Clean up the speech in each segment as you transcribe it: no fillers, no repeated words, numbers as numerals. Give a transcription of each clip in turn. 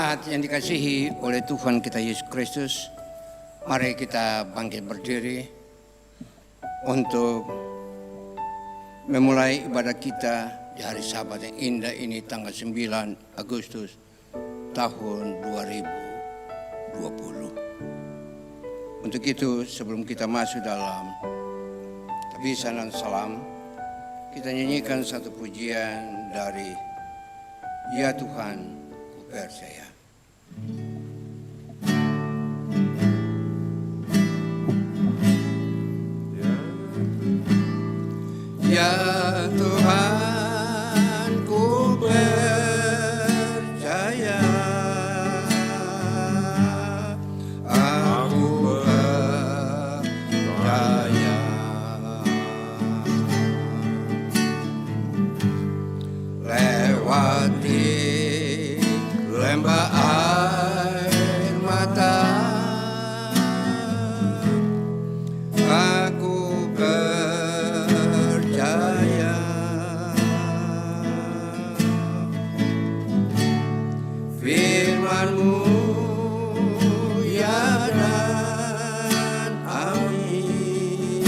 Jemaat yang dikasihi oleh Tuhan kita Yesus Kristus, mari kita bangkit berdiri untuk memulai ibadah kita di hari Sabat yang indah ini, tanggal 9 Agustus tahun 2020. Untuk itu, sebelum kita masuk dalam tabisan dan salam, kita nyanyikan satu pujian dari Ya Tuhan ku percaya. Ya Tuhan ku percaya, aku percaya. Lewati lembah air mata, aku percaya. Firman-Mu ya dan amin,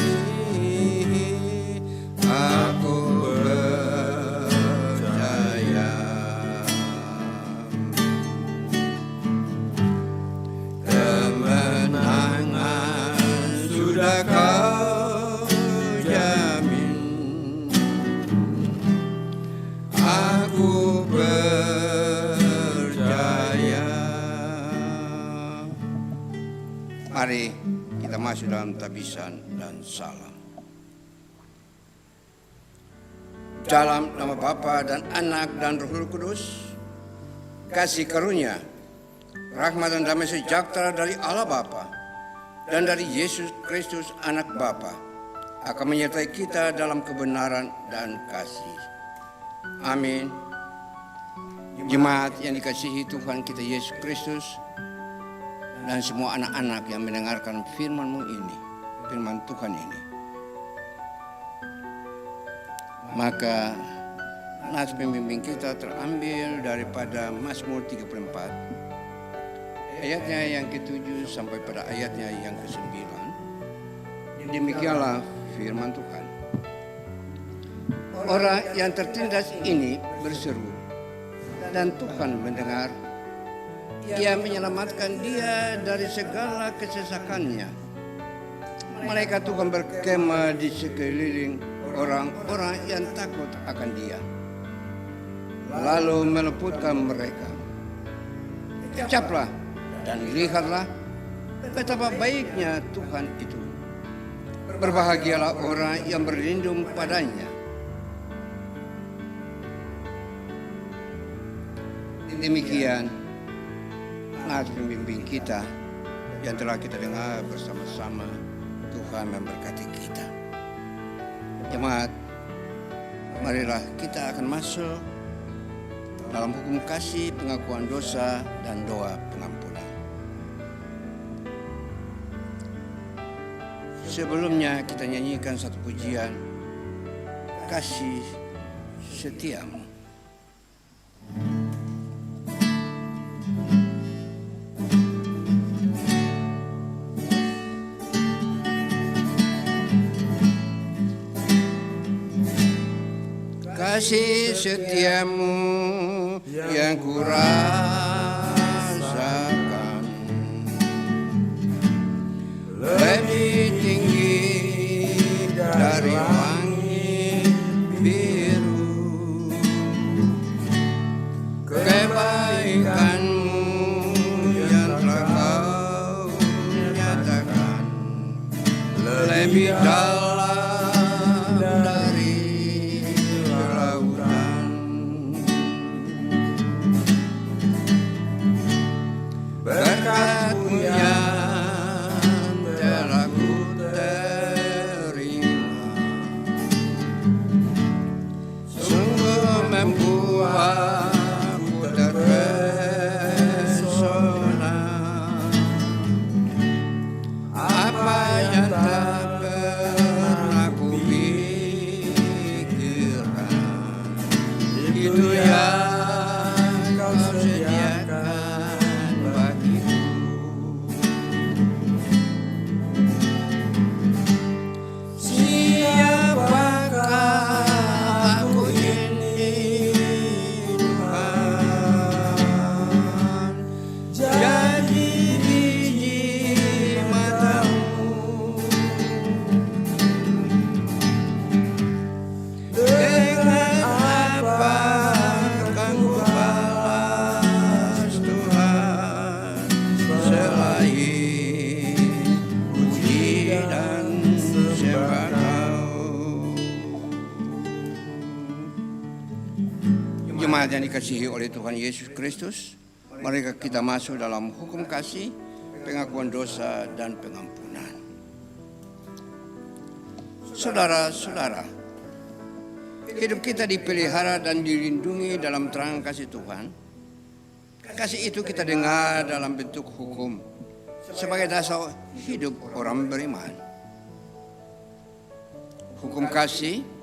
aku percaya. Kemenangan sudah Kau jamin, aku percaya. Mari kita masuk dalam tabisan dan salam. Dalam nama Bapa dan Anak dan Roh Kudus, kasih karunia, rahmat dan damai sejahtera dari Allah Bapa dan dari Yesus Kristus Anak Bapa akan menyertai kita dalam kebenaran dan kasih. Amin. Jemaat yang dikasihi Tuhan kita Yesus Kristus dan semua anak-anak yang mendengarkan firman-Mu ini, firman Tuhan ini, maka nas pembimbing kita terambil daripada Mazmur 34, ayatnya yang ke-7 sampai pada ayatnya yang ke-9. Demikianlah firman Tuhan. Orang yang tertindas ini berseru, dan Tuhan mendengar. Ia menyelamatkan dia dari segala kesesakannya. Malaikat Tuhan berkemah di sekeliling orang-orang yang takut akan dia, lalu meluputkan mereka. Ucaplah dan lihatlah betapa baiknya Tuhan itu. Berbahagialah orang yang berlindung padanya. Demikian nas pembimbing kita yang telah kita dengar bersama-sama. Tuhan memberkati kita. Jemaat, marilah kita akan masuk dalam hukum kasih, pengakuan dosa, dan doa pengampunan. Sebelumnya kita nyanyikan satu pujian, Kasih Setiamu. Kasih setiamu yang kurasakan lebih tinggi dari langit biru. Kebaikanmu yang telah Kau nyatakan lebih dalam itu yang Kau sediakan Jemaat yang dikasihi oleh Tuhan Yesus Kristus, mari kita masuk dalam hukum kasih, pengakuan dosa, dan pengampunan. Saudara-saudara, hidup kita dipelihara dan dilindungi dalam terang kasih Tuhan. Kasih itu kita dengar dalam bentuk hukum sebagai dasar hidup orang beriman. Hukum kasih,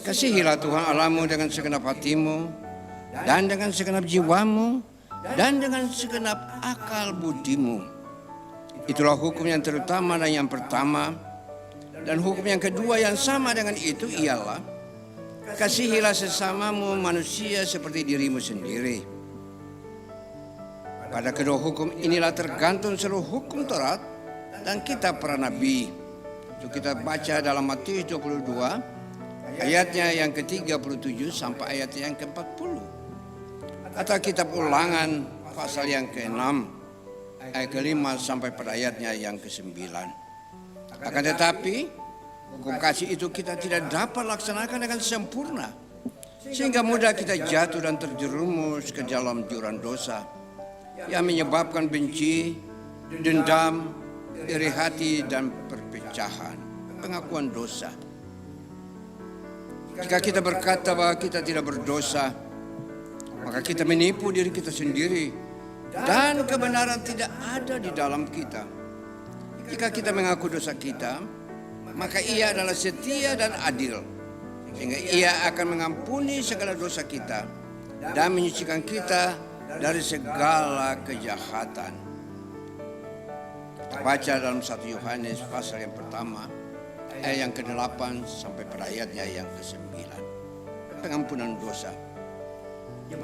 kasihilah Tuhan Allahmu dengan segenap hatimu, dan dengan segenap jiwamu, dan dengan segenap akal budimu. Itulah hukum yang terutama dan yang pertama. Dan hukum yang kedua yang sama dengan itu ialah, kasihilah sesamamu manusia seperti dirimu sendiri. Pada kedua hukum inilah tergantung seluruh hukum Taurat dan kitab para nabi. Itu kita baca dalam Matius 22, ayatnya yang ke-37 sampai ayatnya yang ke-40. Atau kitab Ulangan pasal yang ke-6, ayat ke-5 sampai pada ayatnya yang ke-9. Akan tetapi, hukum kasih itu kita tidak dapat laksanakan dengan sempurna, sehingga mudah kita jatuh dan terjerumus ke dalam jurang dosa yang menyebabkan benci, dendam, iri hati, dan perpecahan, pengakuan dosa. Jika kita berkata bahwa kita tidak berdosa, maka kita menipu diri kita sendiri dan kebenaran tidak ada di dalam kita. Jika kita mengaku dosa kita, maka Ia adalah setia dan adil, sehingga Ia akan mengampuni segala dosa kita dan menyucikan kita dari segala kejahatan. Kita baca dalam 1 Yohanes pasal yang pertama, ayat yang ke-8 sampai pada ayatnya yang ke-9. Pengampunan dosa.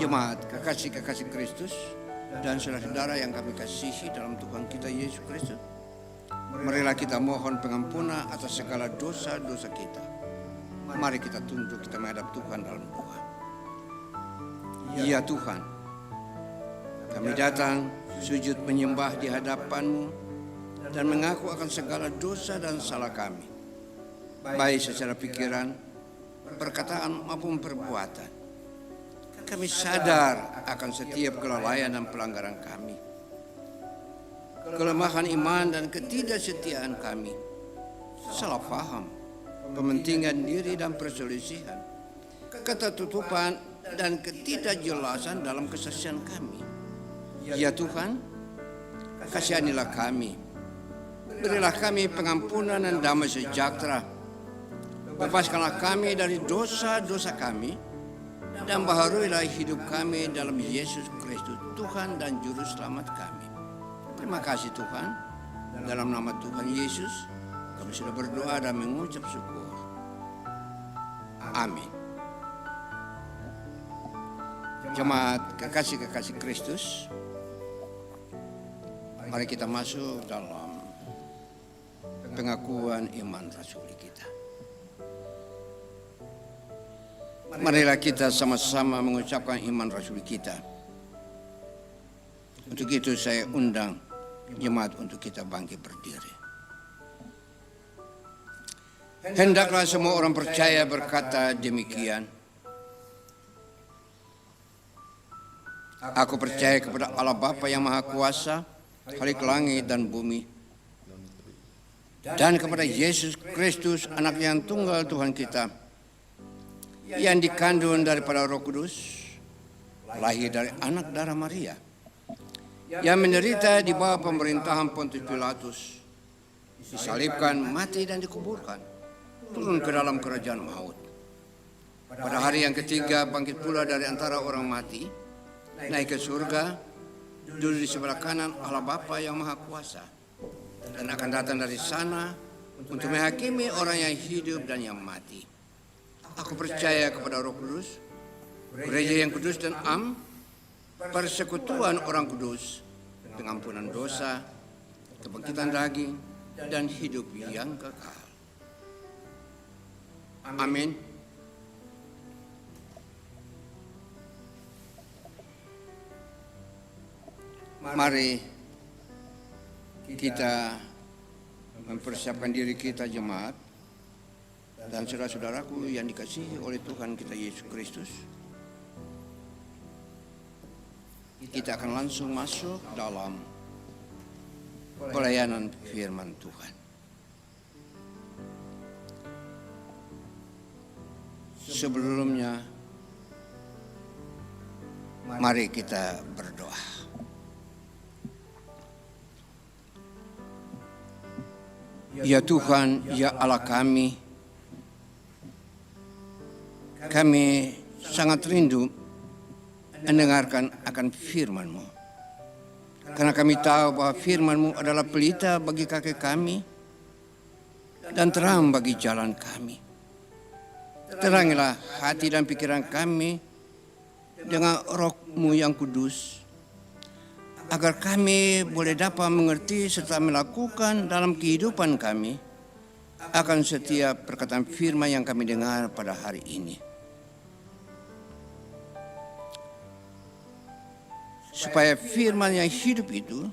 Jemaat kekasih-kekasih Kristus dan saudara-saudara yang kami kasihi dalam Tuhan kita Yesus Kristus, marilah kita mohon pengampunan atas segala dosa-dosa kita. Mari kita tunduk, kita menghadap Tuhan dalam doa. Ya Tuhan, kami datang sujud menyembah di hadapan-Mu dan mengaku akan segala dosa dan salah kami, baik secara pikiran, perkataan maupun perbuatan. Kami sadar akan setiap kelalaian dan pelanggaran kami, kelemahan iman dan ketidaksetiaan kami, salah paham, pementingan diri dan perselisihan, ketertutupan dan ketidakjelasan dalam kesaksian kami. Ya Tuhan, kasihanilah kami, berilah kami pengampunan dan damai sejahtera, bebaskanlah kami dari dosa-dosa kami, dan baharuilah hidup kami dalam Yesus Kristus, Tuhan dan Juru Selamat kami. Terima kasih Tuhan, dalam nama Tuhan Yesus kami sudah berdoa dan mengucap syukur. Amin. Jemaat kekasih-kekasih Kristus, mari kita masuk dalam pengakuan iman rasuli kita. Marilah kita sama-sama mengucapkan iman rasuli kita. Untuk itu saya undang jemaat untuk kita bangkit berdiri. Hendaklah semua orang percaya berkata demikian. Aku percaya kepada Allah Bapa yang Maha Kuasa, Khalik langit dan bumi, dan kepada Yesus Kristus, Anak yang tunggal Tuhan kita, yang dikandung daripada Roh Kudus, lahir dari anak darah Maria, yang menderita di bawah pemerintahan Pontius Pilatus, disalibkan, mati dan dikuburkan, turun ke dalam kerajaan maut. Pada hari yang ketiga bangkit pula dari antara orang mati, naik ke surga, duduk di sebelah kanan Allah Bapa yang Maha Kuasa, dan akan datang dari sana untuk menghakimi orang yang hidup dan yang mati. Aku percaya kepada Roh Kudus, gereja yang kudus dan am, persekutuan orang kudus, pengampunan dosa, kebangkitan daging, dan hidup yang kekal. Amin. Mari kita mempersiapkan diri kita jemaat dan saudara-saudaraku yang dikasihi oleh Tuhan kita Yesus Kristus. kita akan langsung masuk dalam pelayanan firman Tuhan. Sebelumnya, mari kita berdoa. Ya Tuhan, ya Allah kami sangat rindu mendengarkan akan firman-Mu. Karena kami tahu bahwa firman-Mu adalah pelita bagi kaki kami dan terang bagi jalan kami. Terangilah hati dan pikiran kami dengan Roh-Mu yang kudus, agar kami boleh dapat mengerti serta melakukan dalam kehidupan kami akan setiap perkataan firman yang kami dengar pada hari ini. Supaya firman yang hidup itu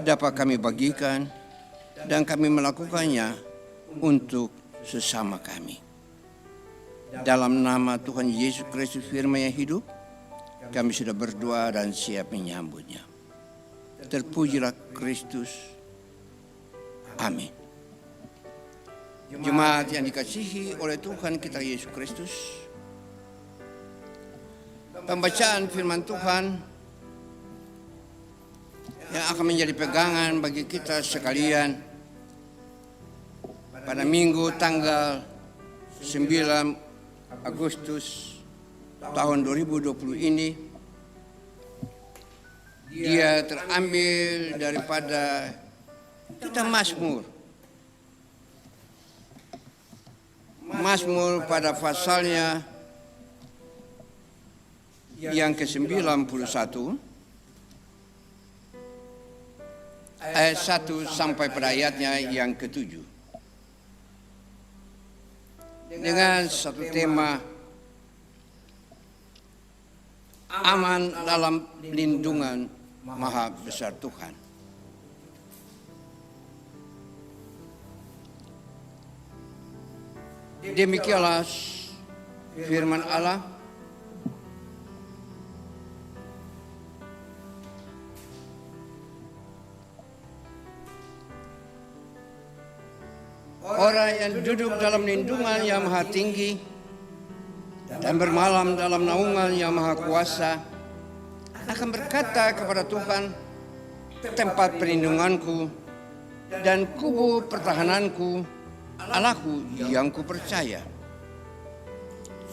dapat kami bagikan dan kami melakukannya untuk sesama kami. Dalam nama Tuhan Yesus Kristus firman yang hidup, kami sudah berdoa dan siap menyambutnya. Terpujilah Kristus. Amin. Jemaat yang dikasihi oleh Tuhan kita Yesus Kristus, pembacaan firman Tuhan yang akan menjadi pegangan bagi kita sekalian pada Minggu tanggal 9 Agustus tahun 2020 ini, dia terambil daripada kitab Mazmur pada pasalnya yang ke-91 ayat 1 sampai pada ayatnya yang ke-7. Dengan satu tema, aman dalam lindungan Maha Besar Tuhan. Demikianlah firman Allah. Orang yang duduk dalam lindungan yang maha tinggi dan bermalam dalam naungan yang maha kuasa akan berkata kepada Tuhan, tempat perlindunganku dan kubu pertahananku, Allahku yang kupercaya.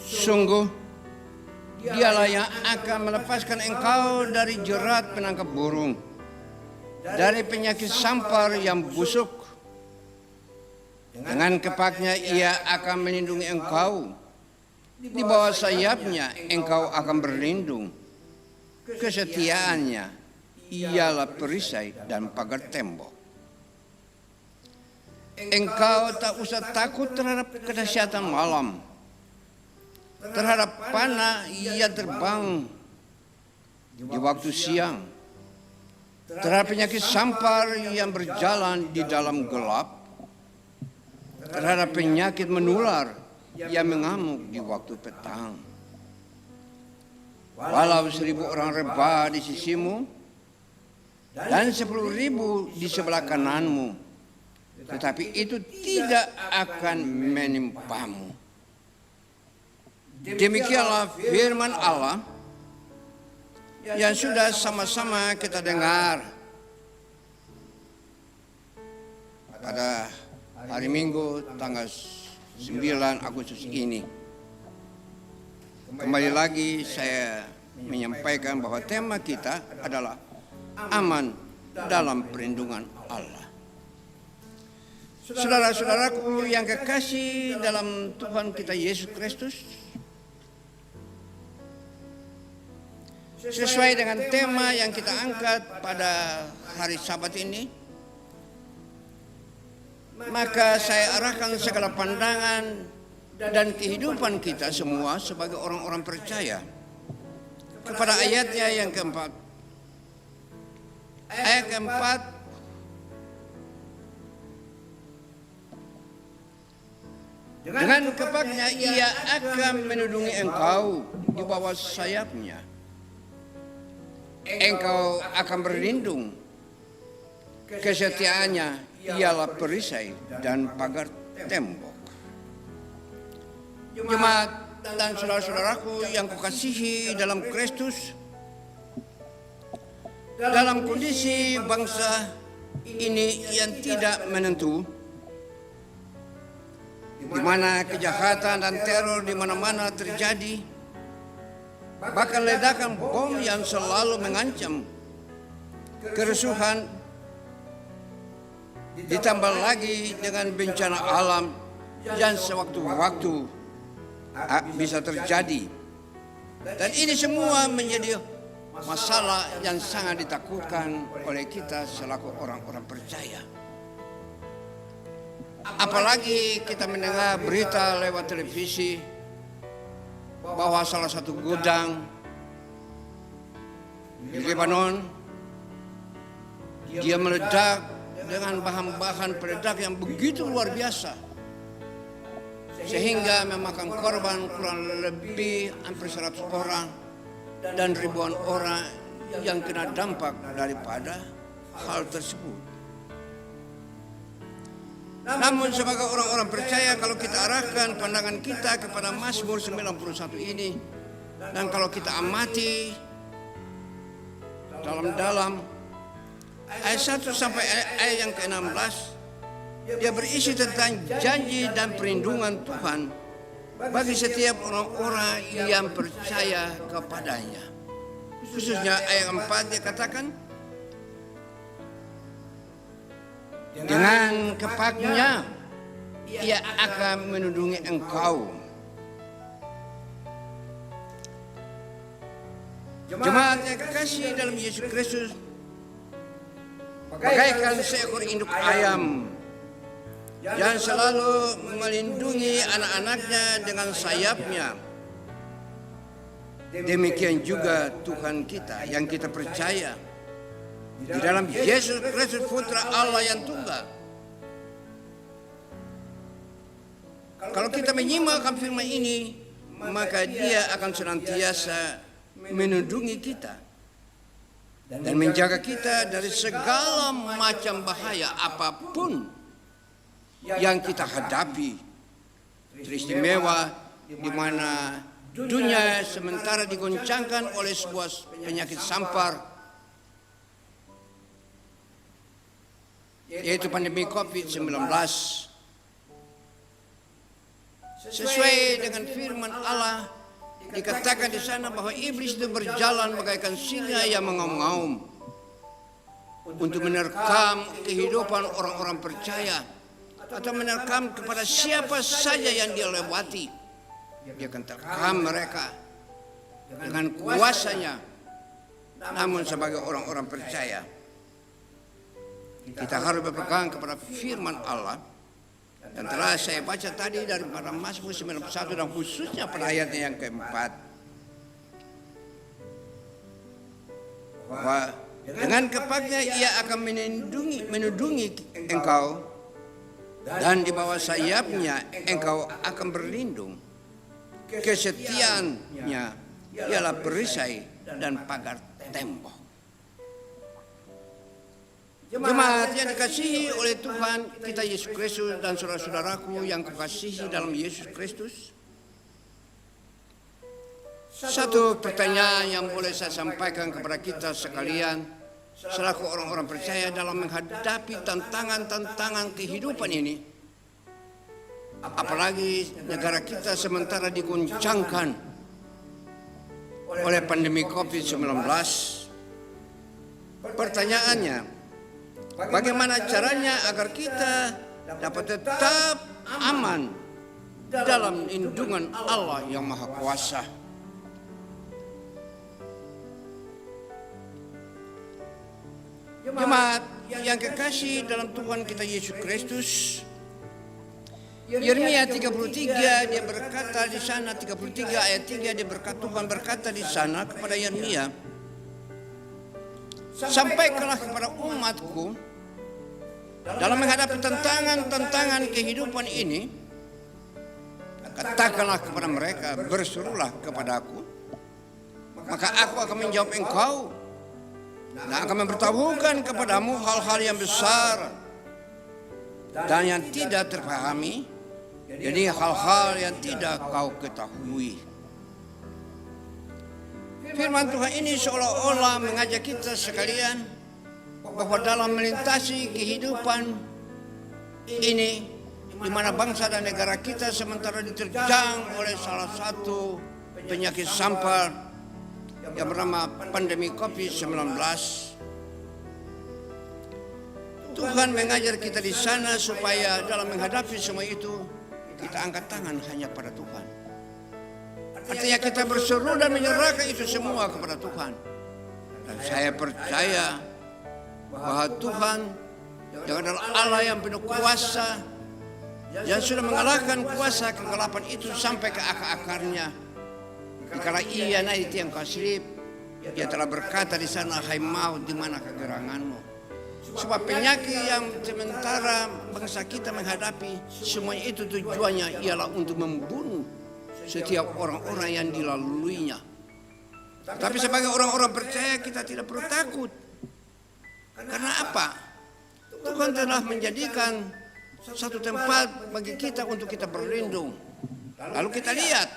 Sungguh, dialah yang akan melepaskan engkau dari jerat penangkap burung, dari penyakit sampar yang busuk. Dengan kepaknya ia akan melindungi engkau. Di bawah sayapnya engkau akan berlindung. Kesetiaannya ialah perisai dan pagar tembok. Engkau tak usah takut terhadap kedahsyatan malam, terhadap panah ia terbang di waktu siang, terhadap penyakit sampar yang berjalan di dalam gelap, terhadap penyakit menular yang mengamuk di waktu petang. Walau 1.000 orang rebah di sisimu dan 10.000 di sebelah kananmu, tetapi itu tidak akan menimpamu. Demikianlah firman Allah yang sudah sama-sama kita dengar pada hari Minggu tanggal 9 Agustus ini. Kembali lagi saya menyampaikan bahwa tema kita adalah aman dalam perlindungan Allah. Saudara-saudaraku yang kekasih dalam Tuhan kita Yesus Kristus, sesuai dengan tema yang kita angkat pada hari Sabat ini, maka saya arahkan segala pandangan dan kehidupan kita semua sebagai orang-orang percaya kepada ayatnya yang keempat. Ayat keempat, dengan kepaknya ia akan melindungi engkau, di bawah sayapnya engkau akan berlindung. Kesetiaannya ialah perisai dan pagar tembok. Jemaat dan saudara-saudaraku yang kukasihi dalam Kristus, dalam kondisi bangsa ini yang tidak menentu, di mana kejahatan dan teror di mana-mana terjadi, bahkan ledakan bom yang selalu mengancam, kerusuhan, ditambah lagi dengan bencana alam yang sewaktu-waktu bisa terjadi. Dan ini semua menjadi masalah yang sangat ditakutkan oleh kita selaku orang-orang percaya. Apalagi kita mendengar berita lewat televisi bahwa salah satu gudang di Lebanon dia meledak dengan bahan-bahan peledak yang begitu luar biasa, sehingga memakan korban kurang lebih hampir 100 orang dan ribuan orang yang kena dampak daripada hal tersebut. Namun sebagai orang-orang percaya, kalau kita arahkan pandangan kita kepada Mazmur 91 ini, dan kalau kita amati dalam-dalam ayat 1 sampai ayat yang ke-16, dia berisi tentang janji dan perlindungan Tuhan bagi setiap orang-orang yang percaya kepadanya. Khususnya ayat 4 dia katakan, dengan kepaknya ia akan melindungi engkau. Jemaat yang kekasih dalam Yesus Kristus, bagaikan seekor induk ayam yang selalu melindungi anak-anaknya dengan sayapnya, demikian juga Tuhan kita yang kita percaya di dalam Yesus Kristus, Putra Allah yang tunggal. Kalau kita menyimakkan firman ini, maka Dia akan senantiasa melindungi kita dan menjaga kita dari segala macam bahaya apapun yang kita hadapi. Teristimewa di mana dunia sementara digoncangkan oleh sebuah penyakit sampar, yaitu pandemi COVID-19. Sesuai dengan firman Allah, dikatakan di sana bahwa iblis itu berjalan bagaikan singa yang mengaum-ngaum untuk menerkam kehidupan orang-orang percaya atau menerkam kepada siapa saja yang dia lewati. Dia akan terkam mereka dengan kuasanya. Namun sebagai orang-orang percaya, kita harus berpegang kepada firman Allah. Dan telah saya baca tadi daripada Mazmur 91 dan khususnya pada ayatnya yang keempat, bahwa dengan kepaknya ia akan melindungi engkau, dan di bawah sayapnya engkau akan berlindung. Kesetiaannya ialah perisai dan pagar tembok. Jemaat yang dikasihi oleh Tuhan kita Yesus Kristus dan saudara-saudaraku yang kukasihi dalam Yesus Kristus, satu pertanyaan yang boleh saya sampaikan kepada kita sekalian selaku orang-orang percaya dalam menghadapi tantangan-tantangan kehidupan ini, apalagi negara kita sementara diguncangkan oleh pandemi COVID-19. Pertanyaannya, bagaimana caranya agar kita dapat tetap aman dalam lindungan Allah yang Maha Kuasa? Jemaat yang kekasih dalam Tuhan kita Yesus Kristus, Yeremia 33 dia berkata di sana, 33 ayat 3 dia berkata, Tuhan berkata di sana kepada Yeremia, sampaikanlah kepada umatku dalam menghadapi tantangan-tantangan kehidupan ini, katakanlah kepada mereka, berserulah kepadaku, maka aku akan menjawab engkau dan akan memberitahukan kepadamu hal-hal yang besar dan yang tidak terpahami, jadi hal-hal yang tidak kau ketahui. Firman Tuhan ini seolah-olah mengajak kita sekalian bahwa dalam melintasi kehidupan ini, di mana bangsa dan negara kita sementara diterjang oleh salah satu penyakit sampar yang bernama pandemi COVID-19. Tuhan mengajar kita di sana supaya dalam menghadapi semua itu kita angkat tangan hanya pada Tuhan. Artinya kita berseru dan menyerahkan itu semua kepada Tuhan. Dan saya percaya bahwa Tuhan yang adalah Allah yang penuh kuasa, yang sudah mengalahkan kuasa kegelapan itu sampai ke akar-akarnya. Dikala ia naik di tiang kayu salib, ia telah berkata di sana, hai maut, di mana kegeranganmu? Sebab penyakit yang sementara bangsa kita menghadapi, semuanya itu tujuannya ialah untuk membunuh setiap orang-orang yang dilaluinya. Tapi sebagai orang-orang percaya kita tidak perlu takut. Karena apa? Tuhan telah menjadikan satu tempat bagi kita untuk kita berlindung. Lalu kita lihat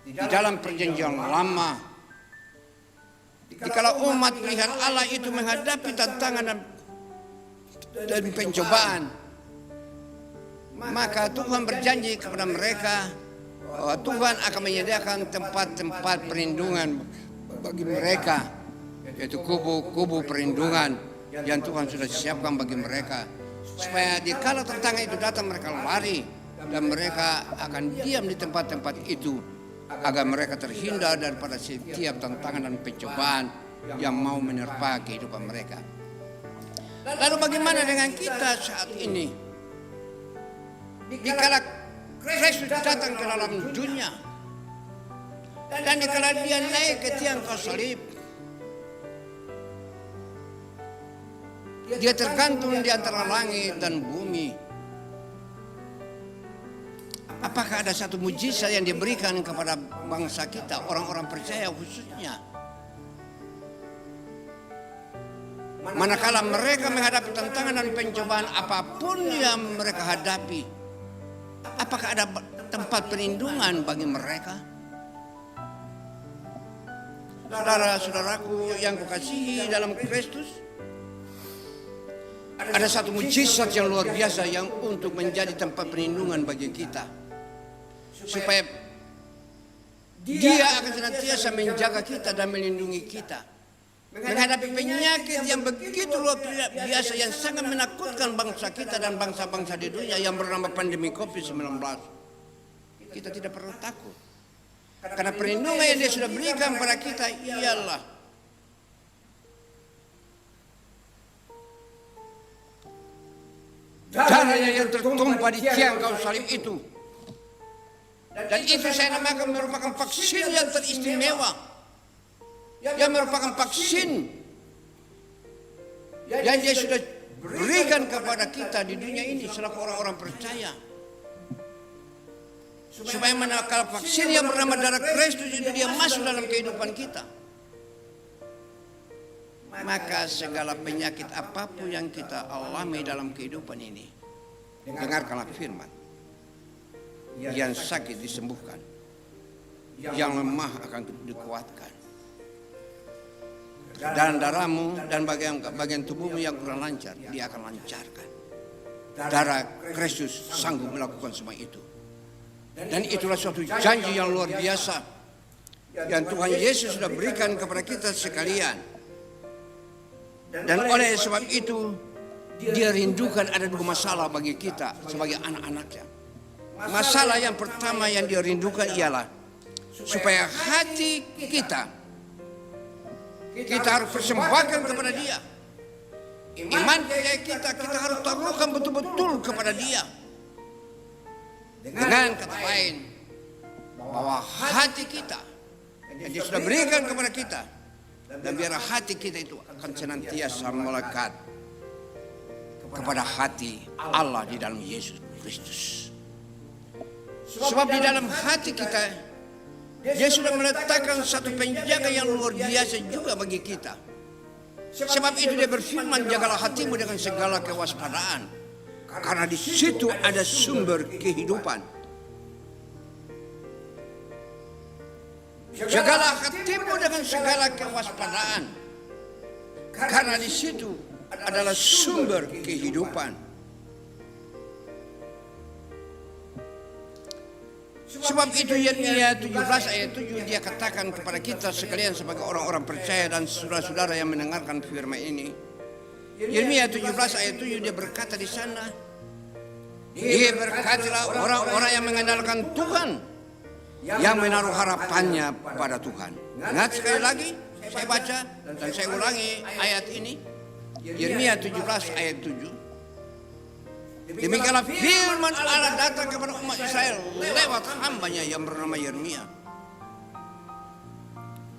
di dalam perjanjian lama, dikala umat pilihan Allah itu menghadapi tantangan dan pencobaan, maka Tuhan berjanji kepada mereka bahwa Tuhan akan menyediakan tempat-tempat perlindungan bagi mereka, yaitu kubu-kubu perlindungan yang Tuhan sudah siapkan bagi mereka, supaya dikala tantangan itu datang mereka lari dan mereka akan diam di tempat-tempat itu agar mereka terhindar daripada setiap tantangan dan pencobaan yang mau menerpa kehidupan mereka. Lalu bagaimana dengan kita saat ini? Dikala Kristus datang ke dalam dunia dan dikala dia naik ke tiang kayu salib, dia tergantung di antara langit dan bumi. Apakah ada satu mujizat yang diberikan kepada bangsa kita, orang-orang percaya khususnya? Manakala mereka menghadapi tantangan dan pencobaan apapun yang mereka hadapi, apakah ada tempat perlindungan bagi mereka? Saudara-saudaraku yang kukasihi dalam Kristus, ada satu mujizat yang luar biasa yang untuk menjadi tempat perlindungan bagi kita, supaya Dia akan senantiasa menjaga kita dan melindungi kita menghadapi penyakit yang begitu luar biasa yang sangat menakutkan bangsa kita dan bangsa-bangsa di dunia yang bernama pandemi COVID-19. Kita tidak perlu takut, karena perlindungan yang Dia sudah berikan pada kita ialah darahnya yang tertumpah di tiang kayu salib itu. Dan itu saya namakan merupakan vaksin yang teristimewa, yang merupakan vaksin yang Dia sudah berikan kepada kita di dunia ini selaku orang-orang percaya, supaya manakala vaksin yang bernama darah Kristus itu dia masuk dalam kehidupan kita, maka segala penyakit apapun yang kita alami dalam kehidupan ini, dengarkanlah firman, yang sakit disembuhkan, yang lemah akan dikuatkan, dan darahmu dan bagian tubuhmu yang kurang lancar Dia akan lancarkan. Darah Kristus sanggup melakukan semua itu. Dan itulah suatu janji yang luar biasa yang Tuhan Yesus sudah berikan kepada kita sekalian. Dan oleh sebab itu Dia rindukan ada dua masalah bagi kita sebagai anak-anaknya. Masalah yang pertama yang Dia rindukan ialah supaya hati kita harus persembahkan kepada Dia. Iman kita harus taruhkan betul-betul kepada Dia. Dengan kata lain, bahwa hati kita yang Dia sudah berikan kepada kita, dan biar hati kita itu akan senantiasa melekat kepada hati Allah di dalam Yesus Kristus. Sebab di dalam hati kita Dia sudah meletakkan satu penjaga yang luar biasa juga bagi kita, Sebab itu dia berfirman, jagalah hatimu dengan segala kewaspadaan, karena di situ ada sumber kehidupan. Jagalah hatimu dengan segala kewaspadaan, karena di situ adalah sumber kehidupan. Sebab itu Yeremia 17 ayat 7 dia katakan kepada kita sekalian sebagai orang-orang percaya dan saudara-saudara yang mendengarkan firman ini. Yeremia 17 ayat 7 dia berkata di sana, dia berkatalah orang-orang yang mengandalkan Tuhan, yang menaruh harapannya pada Tuhan. Ingat sekali lagi, saya baca dan saya ulangi ayat ini. Yeremia 17 ayat 7. Demikianlah firman Allah datang kepada umat Israel lewat hambanya yang bernama Yeremia.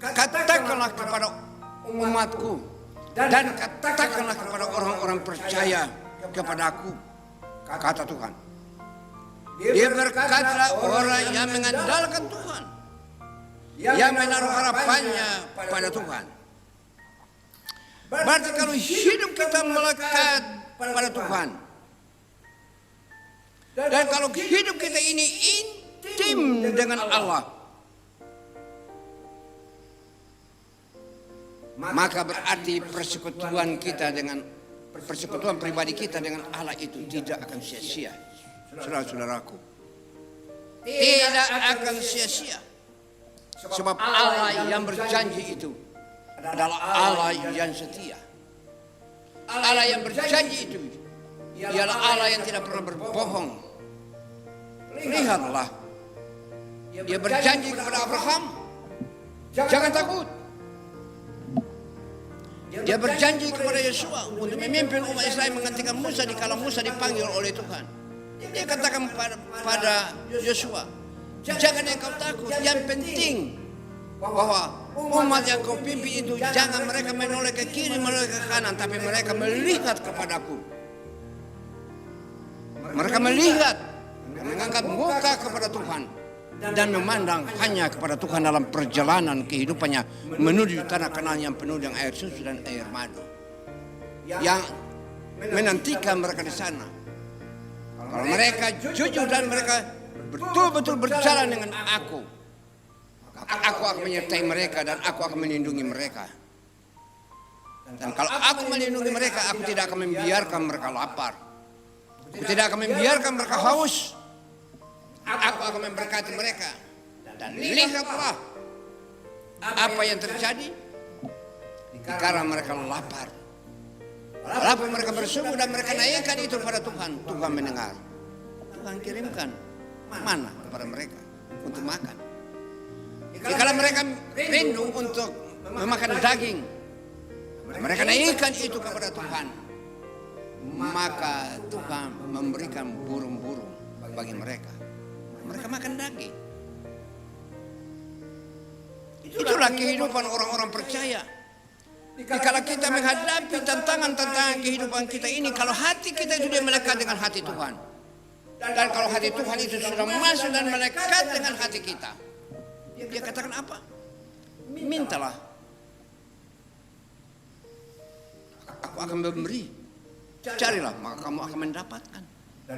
Katakanlah kepada umatku dan katakanlah kepada orang-orang percaya kepadaku, kata Tuhan. Dia berkata orang yang mengandalkan Tuhan, yang menaruh harapannya pada Tuhan. Berarti kalau hidup kita melekat pada Tuhan, dan kalau hidup kita ini intim dengan Allah, maka berarti persekutuan pribadi kita dengan Allah itu tidak akan sia-sia. Saudara-saudaraku, tidak akan sia-sia. Sebab Allah yang berjanji itu adalah Allah yang setia. Allah yang berjanji itu ialah Allah yang tidak pernah berbohong. Lihatlah, dia berjanji kepada Abraham, jangan takut. Dia berjanji kepada Yosua untuk memimpin umat Israel menggantikan Musa dikala Musa dipanggil oleh Tuhan. Dia katakan pada Yosua, jangan engkau takut, yang penting bahwa umat yang kau pimpin itu jangan mereka menoleh ke kiri, menoleh ke kanan, tapi mereka melihat kepadaku. Mereka melihat, mengangkat muka kepada Tuhan dan memandang hanya kepada Tuhan dalam perjalanan kehidupannya menuju tanah Kanaan yang penuh dengan air susu dan air madu, yang menantikan mereka di sana. Kalau mereka jujur dan mereka betul-betul berjalan dengan aku akan menyertai mereka dan aku akan melindungi mereka. Dan kalau aku melindungi mereka, aku tidak akan membiarkan mereka lapar. Aku tidak akan membiarkan mereka haus. Aku akan memberkati mereka. Dan lihatlah apa yang terjadi karena mereka lapar. Walaupun mereka bersungguh dan mereka naikkan itu pada Tuhan, Tuhan mendengar. Tuhan kirimkan mana kepada mereka untuk makan. Jika mereka rindu untuk memakan daging, mereka naikkan itu kepada Tuhan, maka Tuhan memberikan burung-burung bagi mereka. Mereka makan daging. Itulah kehidupan orang-orang percaya. Kalau kita menghadapi tantangan-tantangan kehidupan kita ini, kalau hati kita itu dia melekat dengan hati Tuhan, dan kalau hati Tuhan itu sudah masuk dan melekat dengan hati kita, dia katakan apa? Mintalah, aku akan memberi. Carilah, maka kamu akan mendapatkan.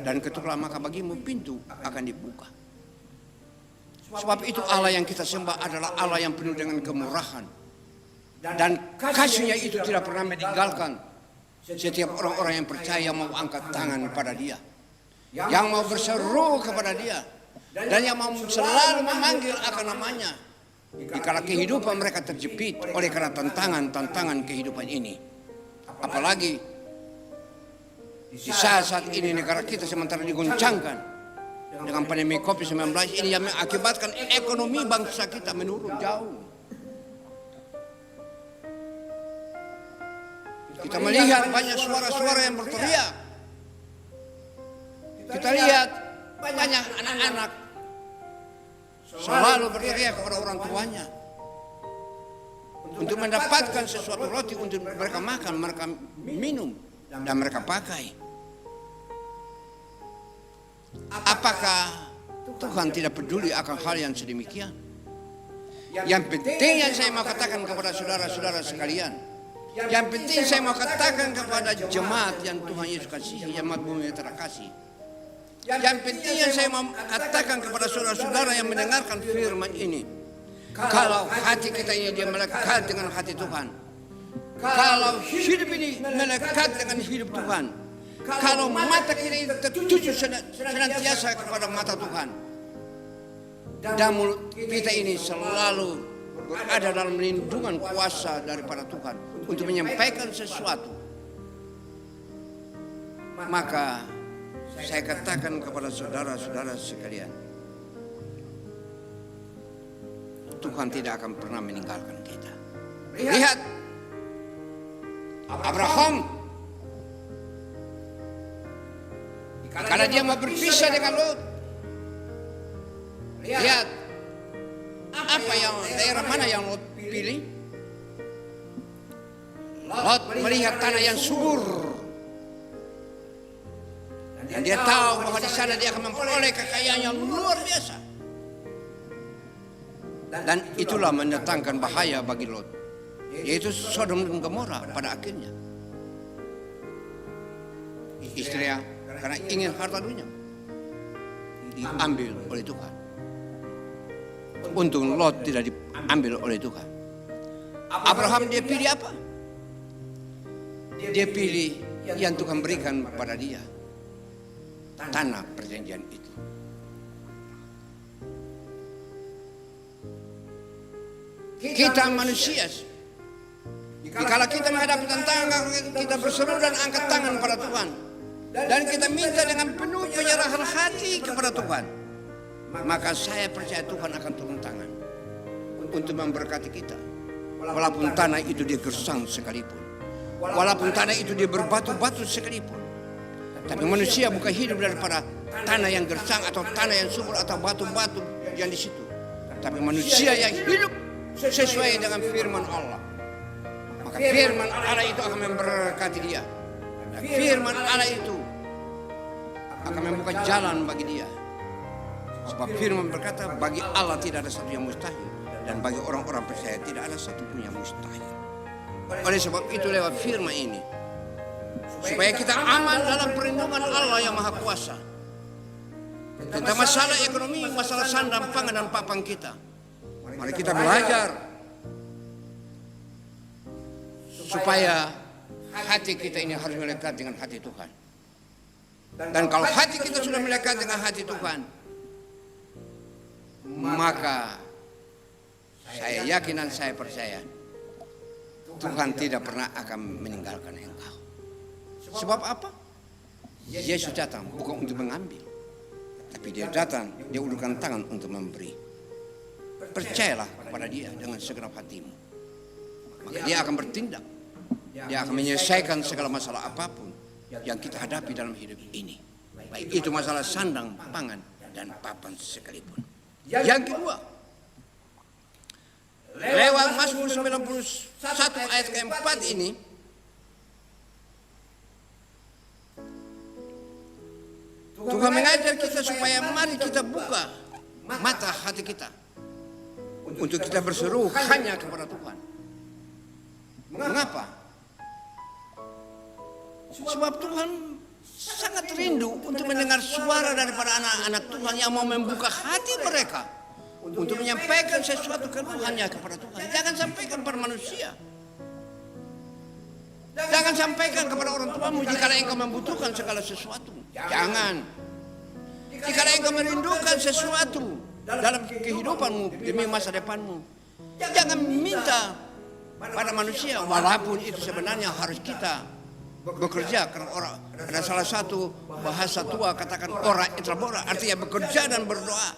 Dan ketuklah, maka bagimu pintu akan dibuka. Sebab itu Allah yang kita sembah adalah Allah yang penuh dengan kemurahan. Dan kasihnya itu tidak pernah meninggalkan setiap orang-orang yang percaya yang mau angkat tangan pada dia, yang mau berseru kepada dia, dan yang mau selalu memanggil akan namanya. Dikala kehidupan mereka terjepit oleh karena tantangan-tantangan kehidupan ini. Apalagi di saat ini negara kita sementara diguncangkan dengan pandemi COVID-19 ini yang mengakibatkan ekonomi bangsa kita menurun jauh. Kita melihat banyak suara-suara yang berteriak. Kita lihat banyak anak-anak selalu berteriak kepada orang tuanya untuk mendapatkan sesuatu roti untuk mereka makan, mereka minum, dan mereka pakai. Apakah Tuhan tidak peduli akan hal yang sedemikian? Yang penting yang saya mau katakan kepada saudara-saudara sekalian, Yang penting saya mau katakan kepada jemaat yang Tuhan Yesus kasihi, jemaat bumi yang terkasih. Yang penting yang saya mau katakan kepada saudara-saudara yang mendengarkan firman ini. Kalau hati kita ini dia melekat dengan hati Tuhan. Kalau hidup ini melekat dengan hidup Tuhan. Kalau mata kita ini tertuju senantiasa kepada mata Tuhan. Dan mulut kita ini selalu berada dalam lindungan kuasa daripada Tuhan untuk menyampaikan sesuatu. Maka saya katakan kepada saudara-saudara sekalian, Tuhan tidak akan pernah meninggalkan kita. Lihat, Abraham, karena dia mau berpisah dengan Lot. Lihat, apa yang daerah mana yang Lot pilih? Lot melihat tanah yang subur. Dan dia tahu bahwa di sana dia akan memperoleh kekayaan yang luar biasa. Dan itulah mendatangkan bahaya bagi Lot, yaitu Sodom dan Gomora pada akhirnya. Istrinya karena ingin harta dunia diambil oleh Tuhan. Untung Lot tidak diambil oleh Tuhan. Abraham dia pilih apa? Dia pilih yang Tuhan berikan kepada dia, tanah perjanjian itu. Kita manusia, jika kita menghadapi tantangan, kita berseru dan angkat tangan pada Tuhan. Dan kita minta dengan penuh penyerahan hati kepada Tuhan. Maka saya percaya Tuhan akan turun tangan untuk memberkati kita. Walaupun tanah itu digersang sekalipun. Walaupun tanah itu dia berbatu-batu sekalipun. Tapi manusia bukan hidup daripada tanah yang gersang atau tanah yang subur atau batu-batu yang di situ. Tapi manusia yang hidup sesuai dengan firman Allah. Maka firman Allah itu akan memberkati dia. Dan firman Allah itu akan membuka jalan bagi dia. Sebab firman berkata, bagi Allah tidak ada satu yang mustahil. Dan bagi orang-orang percaya tidak ada satu pun yang mustahil. Oleh sebab itu lewat firman ini, supaya kita aman dalam perlindungan Allah yang Maha Kuasa. Tentang masalah ekonomi, masalah sandang, pangan dan papan kita. Mari kita belajar supaya hati kita ini harus melekat dengan hati Tuhan. Dan kalau hati kita sudah melekat dengan hati Tuhan, maka saya yakin dan saya percaya Tuhan tidak pernah akan meninggalkan engkau. Sebab apa? Yesus datang bukan untuk mengambil, tapi dia datang, dia ulurkan tangan untuk memberi. Percayalah kepada dia dengan segenap hatimu. Maka dia akan bertindak. Dia akan menyelesaikan segala masalah apapun yang kita hadapi dalam hidup ini. Baik itu masalah sandang, pangan, dan papan sekalipun. Yang kedua, lewat Mazmur 91 ayat keempat ini, Tuhan mengajar kita supaya mari kita buka mata hati kita untuk kita berseru hanya kepada Tuhan. Mengapa? Sebab Tuhan sangat rindu untuk mendengar suara daripada anak-anak Tuhan yang mau membuka hati mereka untuk menyampaikan sesuatu keluhannya kepada Tuhan. Jangan sampaikan kepada manusia. Jangan sampaikan kepada orang tuamu jika engkau membutuhkan segala sesuatu. Jangan. Jika engkau merindukan sesuatu dalam kehidupanmu demi masa depanmu, jangan minta pada manusia, walaupun itu sebenarnya harus kita bekerja. Karena orang ada salah satu bahasa tua katakan ora et labora, artinya bekerja dan berdoa.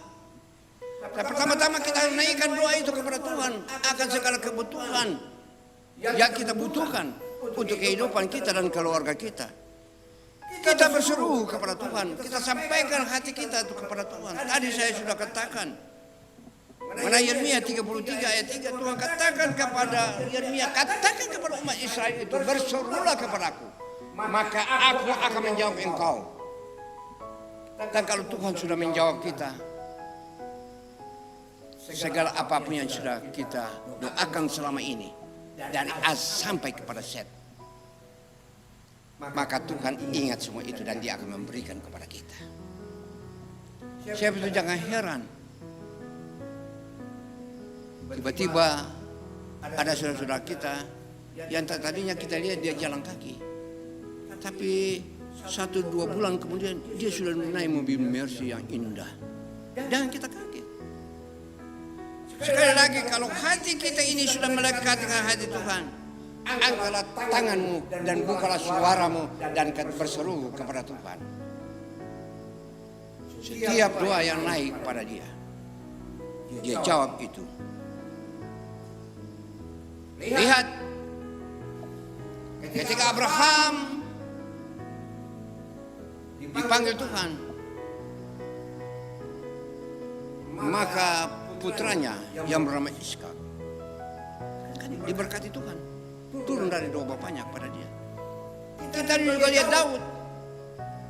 Nah, pertama-tama kita harus naikkan doa itu kepada Tuhan akan segala kebutuhan yang kita butuhkan untuk kehidupan kita dan keluarga kita. Kita berseru kepada Tuhan, kita sampaikan hati kita itu kepada Tuhan. Tadi saya sudah katakan, mana Yeremia 33 ayat 3, Tuhan katakan kepada Yeremia, katakan kepada umat Israel itu, berserulah kepadaku, maka aku akan menjawab engkau. Dan kalau Tuhan sudah menjawab kita, segala apapun yang sudah kita doakan selama ini, dari A sampai kepada Z. Maka Tuhan ingat semua itu dan Dia akan memberikan kepada kita. Siapa itu jangan heran. Tiba-tiba ada saudara-saudara kita yang tadinya kita lihat dia jalan kaki. Tapi 1-2 bulan kemudian dia sudah menaik mobil Mercy yang indah. Dan kita kaget. Sekali lagi kalau hati kita ini sudah melekat dengan hati Tuhan, angkatlah tanganmu dan bukalah suaramu dan berseru kepada Tuhan. Setiap doa yang naik pada Dia, Dia jawab itu. Lihat, ketika Abraham dipanggil Tuhan, maka putranya yang bernama Ishak diberkati Tuhan, turun dari doa bapaknya kepada dia. Kita juga lihat Daud,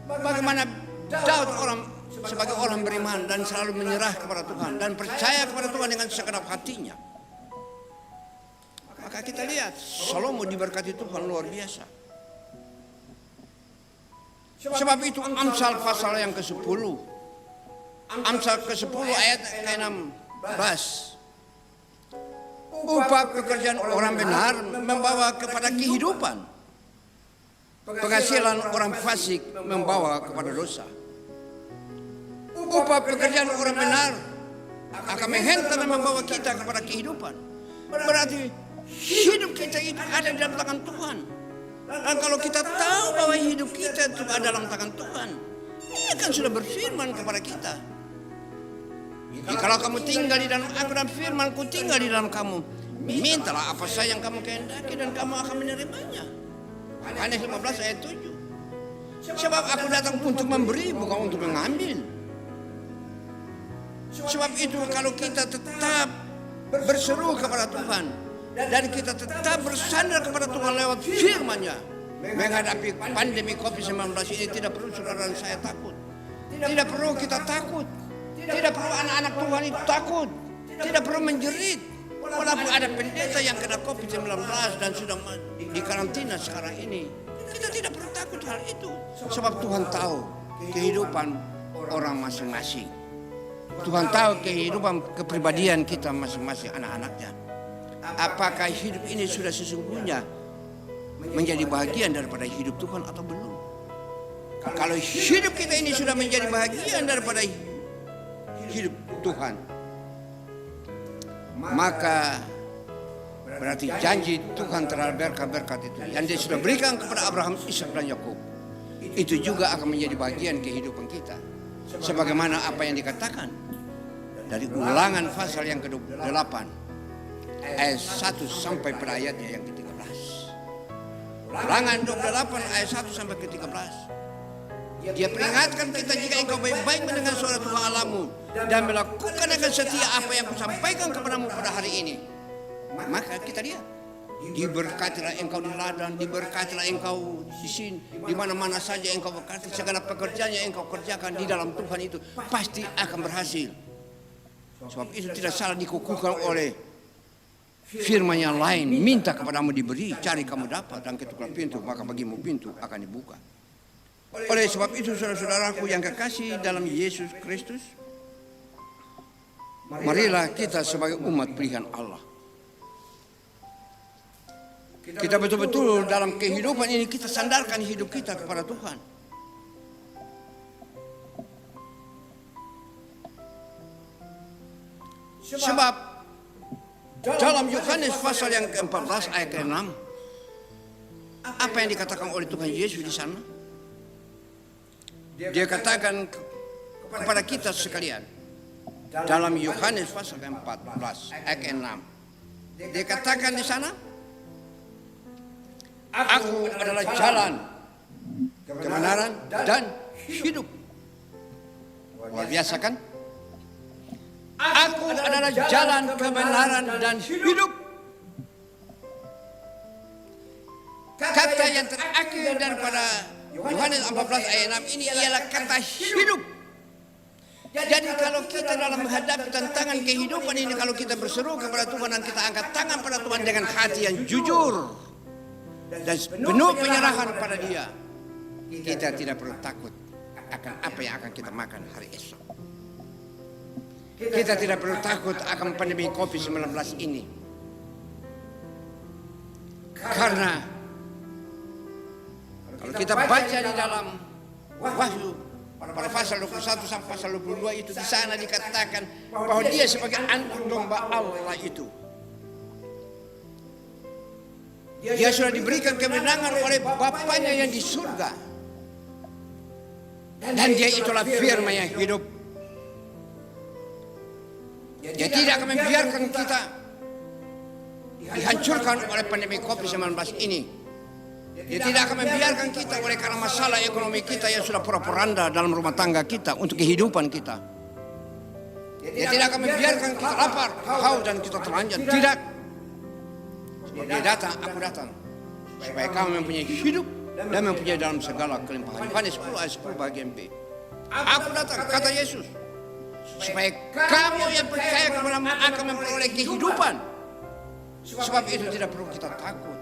bagaimana Daud sebagai orang beriman dan selalu menyerah kepada Tuhan dan percaya kepada Tuhan dengan segenap hatinya. Maka kita lihat Salomo diberkati Tuhan luar biasa. Sebab itu Amsal pasal yang ke-10, Amsal ke-10 ayat ke-16. Upah pekerjaan orang benar membawa kepada kehidupan. Penghasilan orang fasik membawa kepada dosa. Upah pekerjaan orang benar akan menghentak dan membawa kita kepada kehidupan. Berarti hidup kita itu ada di dalam tangan Tuhan. Dan kalau kita tahu bahwa hidup kita itu ada dalam tangan Tuhan, Dia kan sudah berfirman kepada kita. Jikalau kamu tinggal di dalam aku dan firman-Ku tinggal di dalam kamu, mintalah apa saja yang kamu kehendaki dan kamu akan menerimanya. Yohanes 15 ayat 7. Sebab aku datang untuk memberi, bukan untuk mengambil. Sebab itu kalau kita tetap berseru kepada Tuhan dan kita tetap bersandar kepada Tuhan lewat firman-Nya, menghadapi pandemi COVID-19 ini tidak perlu saudara dan saya takut. Tidak perlu kita takut. Tidak perlu anak-anak Tuhan itu takut. Tidak perlu menjerit. Walaupun ada pendeta yang kena COVID-19 dan sudah di karantina sekarang ini, kita tidak perlu takut hal itu. Sebab Tuhan tahu kehidupan orang masing-masing. Tuhan tahu kehidupan kepribadian kita masing-masing anak-anaknya. Apakah hidup ini sudah sesungguhnya menjadi bagian daripada hidup Tuhan atau belum? Kalau hidup kita ini sudah menjadi bagian daripada hidup Tuhan, maka berarti janji Tuhan terhadap berkat-berkat itu yang Dia sudah berikan kepada Abraham, Ishak dan Yakub, itu juga akan menjadi bagian kehidupan kita. Sebagaimana apa yang dikatakan dari Ulangan pasal yang ke-28 ayat 1 sampai pada ayatnya yang ke-13. Ulangan 28 ayat 1 sampai ke-13. Dia peringatkan kita, jika engkau baik-baik mendengar suara Tuhan Allahmu dan melakukan dengan setia apa yang kusampaikan kepadamu pada hari ini, maka kita lihat, diberkatilah engkau di ladang, diberkatilah engkau di sini, di mana-mana saja engkau berkati, segala pekerjaan yang engkau kerjakan di dalam Tuhan itu pasti akan berhasil. Sebab itu tidak salah dikukuhkan oleh firman yang lain, minta kepadamu diberi, cari kamu dapat, dan ketuklah pintu maka bagimu pintu akan dibuka. Oleh sebab itu saudara-saudaraku yang kekasih dalam Yesus Kristus, marilah kita sebagai umat pilihan Allah, kita betul-betul dalam kehidupan ini kita sandarkan hidup kita kepada Tuhan. Sebab dalam Yohanes pasal yang ke-14 ayat ke-6, apa yang dikatakan oleh Tuhan Yesus di sana? Dia katakan kepada kita sekalian dalam Yohanes pasal ke-14 ayat ke-6. Dia katakan di sana, Aku adalah jalan, kebenaran dan hidup. Luar biasa kan? Aku adalah jalan, kebenaran dan hidup. Kata yang terakhir daripada Yohanes 14 ayat 6 ini ialah kata hidup. Jadi kalau kita dalam menghadapi tantangan kehidupan ini, kalau kita berseru kepada Tuhan dan kita angkat tangan pada Tuhan dengan hati yang jujur dan penuh penyerahan pada Dia, kita tidak perlu takut akan apa yang akan kita makan hari esok. Kita tidak perlu takut akan pandemi COVID-19 ini. Karena kalau kita baca di dalam Wahyu pada pasal 21 sampai pasal 22 itu, di sana dikatakan bahwa Dia sebagai anak domba Allah itu, Dia sudah diberikan kemenangan oleh Bapanya yang di surga. Dan Dia itulah firman yang hidup. Dia tidak akan membiarkan kita dihancurkan oleh pandemi COVID-19 ini. Dia tidak akan membiarkan kita oleh karena masalah ekonomi kita yang sudah porak-poranda dalam rumah tangga kita untuk kehidupan kita. Dia tidak akan membiarkan kita lapar, haus dan kita telanjang. Tidak. Dia datang, aku datang, supaya kamu mempunyai hidup dan mempunyai dalam segala kelimpahan. Yohanes 10 ayat 10 bagian B. Aku datang, kata Yesus, supaya kamu yang percaya kepadamu akan memperoleh kehidupan. Sebab itu tidak perlu kita takut,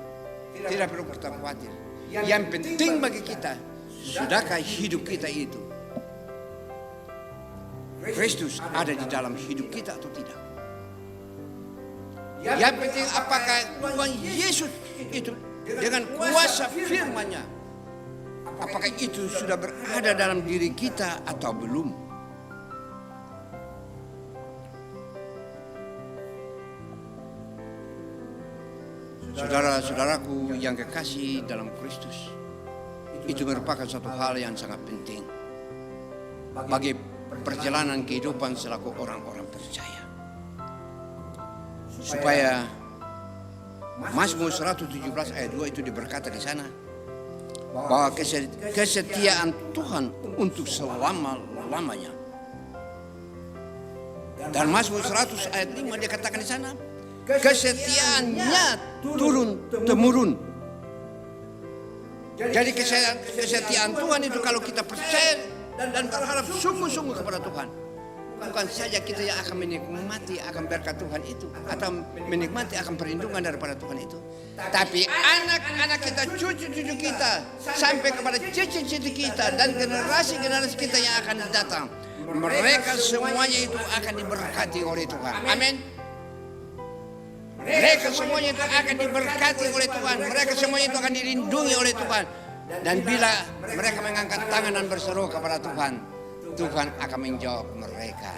tidak perlu kita khawatir. Yang penting bagi kita, sudahkah hidup kita itu Kristus ada di dalam hidup kita atau tidak? Yang penting apakah Tuhan Yesus itu dengan kuasa firman-Nya, apakah itu sudah berada dalam diri kita atau belum? Saudara-saudaraku yang kekasih dalam Kristus, itu merupakan satu hal yang sangat penting bagi perjalanan kehidupan selaku orang-orang percaya. Supaya Mazmur 117 ayat 2 itu diberkata di sana bahwa kesetiaan Tuhan untuk selama-lamanya. Dan Mazmur 100 ayat 5 dikatakan di sana, kesetiaannya turun-temurun. Jadi kesetiaan Tuhan itu kalau kita percaya dan berharap sungguh-sungguh kepada Tuhan, bukan saja kita yang akan menikmati akan berkat Tuhan itu atau menikmati akan perlindungan daripada Tuhan itu, tapi anak-anak kita, cucu-cucu kita, sampai kepada cici-cici kita dan generasi-generasi kita yang akan datang, mereka semuanya itu akan diberkati oleh Tuhan. Amin. Mereka semuanya itu akan diberkati oleh Tuhan. Mereka semuanya itu akan dilindungi oleh Tuhan. Dan bila mereka mengangkat tangan dan berseru kepada Tuhan, Tuhan akan menjawab mereka.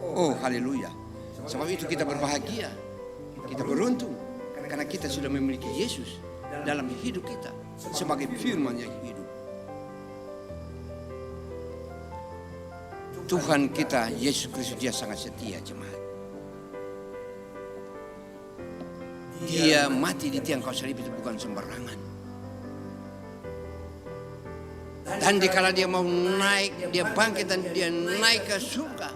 Oh, haleluya. Sebab itu kita berbahagia, kita beruntung, karena kita sudah memiliki Yesus dalam hidup kita sebagai firman yang hidup. Tuhan kita, Yesus Kristus, Dia sangat setia, jemaat. Dia mati di tiang kayu salib itu bukan sembarangan. Dan dikala Dia mau naik, Dia bangkit dan Dia naik ke surga,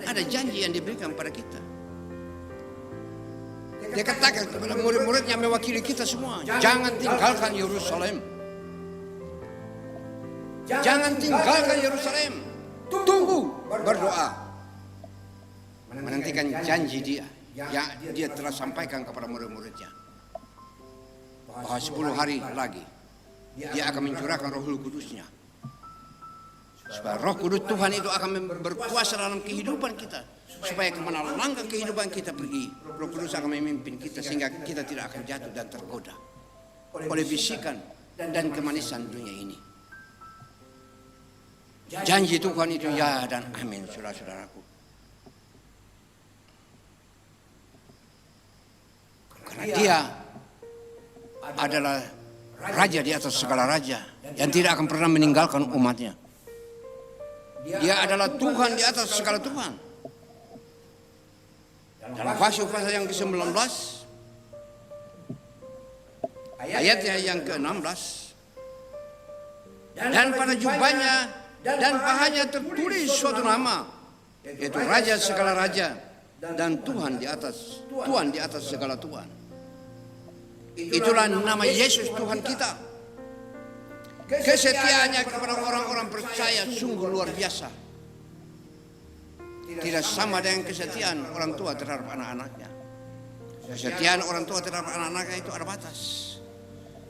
ada janji yang diberikan pada kita. Dia katakan kepada murid-muridnya mewakili kita semua, jangan tinggalkan Yerusalem. Jangan tinggalkan Yerusalem. Tunggu, berdoa, menantikan janji Dia yang Dia telah sampaikan kepada murid-muridnya, bahwa 10 hari lagi Dia akan mencurahkan Roh Kudus-Nya, supaya Roh Kudus Tuhan itu akan berkuasa dalam kehidupan kita, supaya kemana langkah kehidupan kita pergi, Roh Kudus akan memimpin kita sehingga kita tidak akan jatuh dan tergoda oleh bisikan dan kemanisan dunia ini. Janji Tuhan itu ya dan amin, saudara-saudaraku. Karena Dia adalah Raja di atas segala raja yang tidak akan pernah meninggalkan umatnya. Dia adalah Tuhan di atas segala Tuhan. Dalam Wahyu pasal yang ke-19, ayatnya yang ke-16, dan pada jubahnya dan pahanya tertulis suatu nama, yaitu Raja segala raja dan Tuhan di atas segala Tuhan. Itulah nama Yesus Tuhan kita. Kesetiaannya kepada orang-orang percaya sungguh luar biasa. tidak sama dengan kesetiaan orang tua terhadap anak-anaknya. Kesetiaan orang tua terhadap anak-anaknya itu ada batas.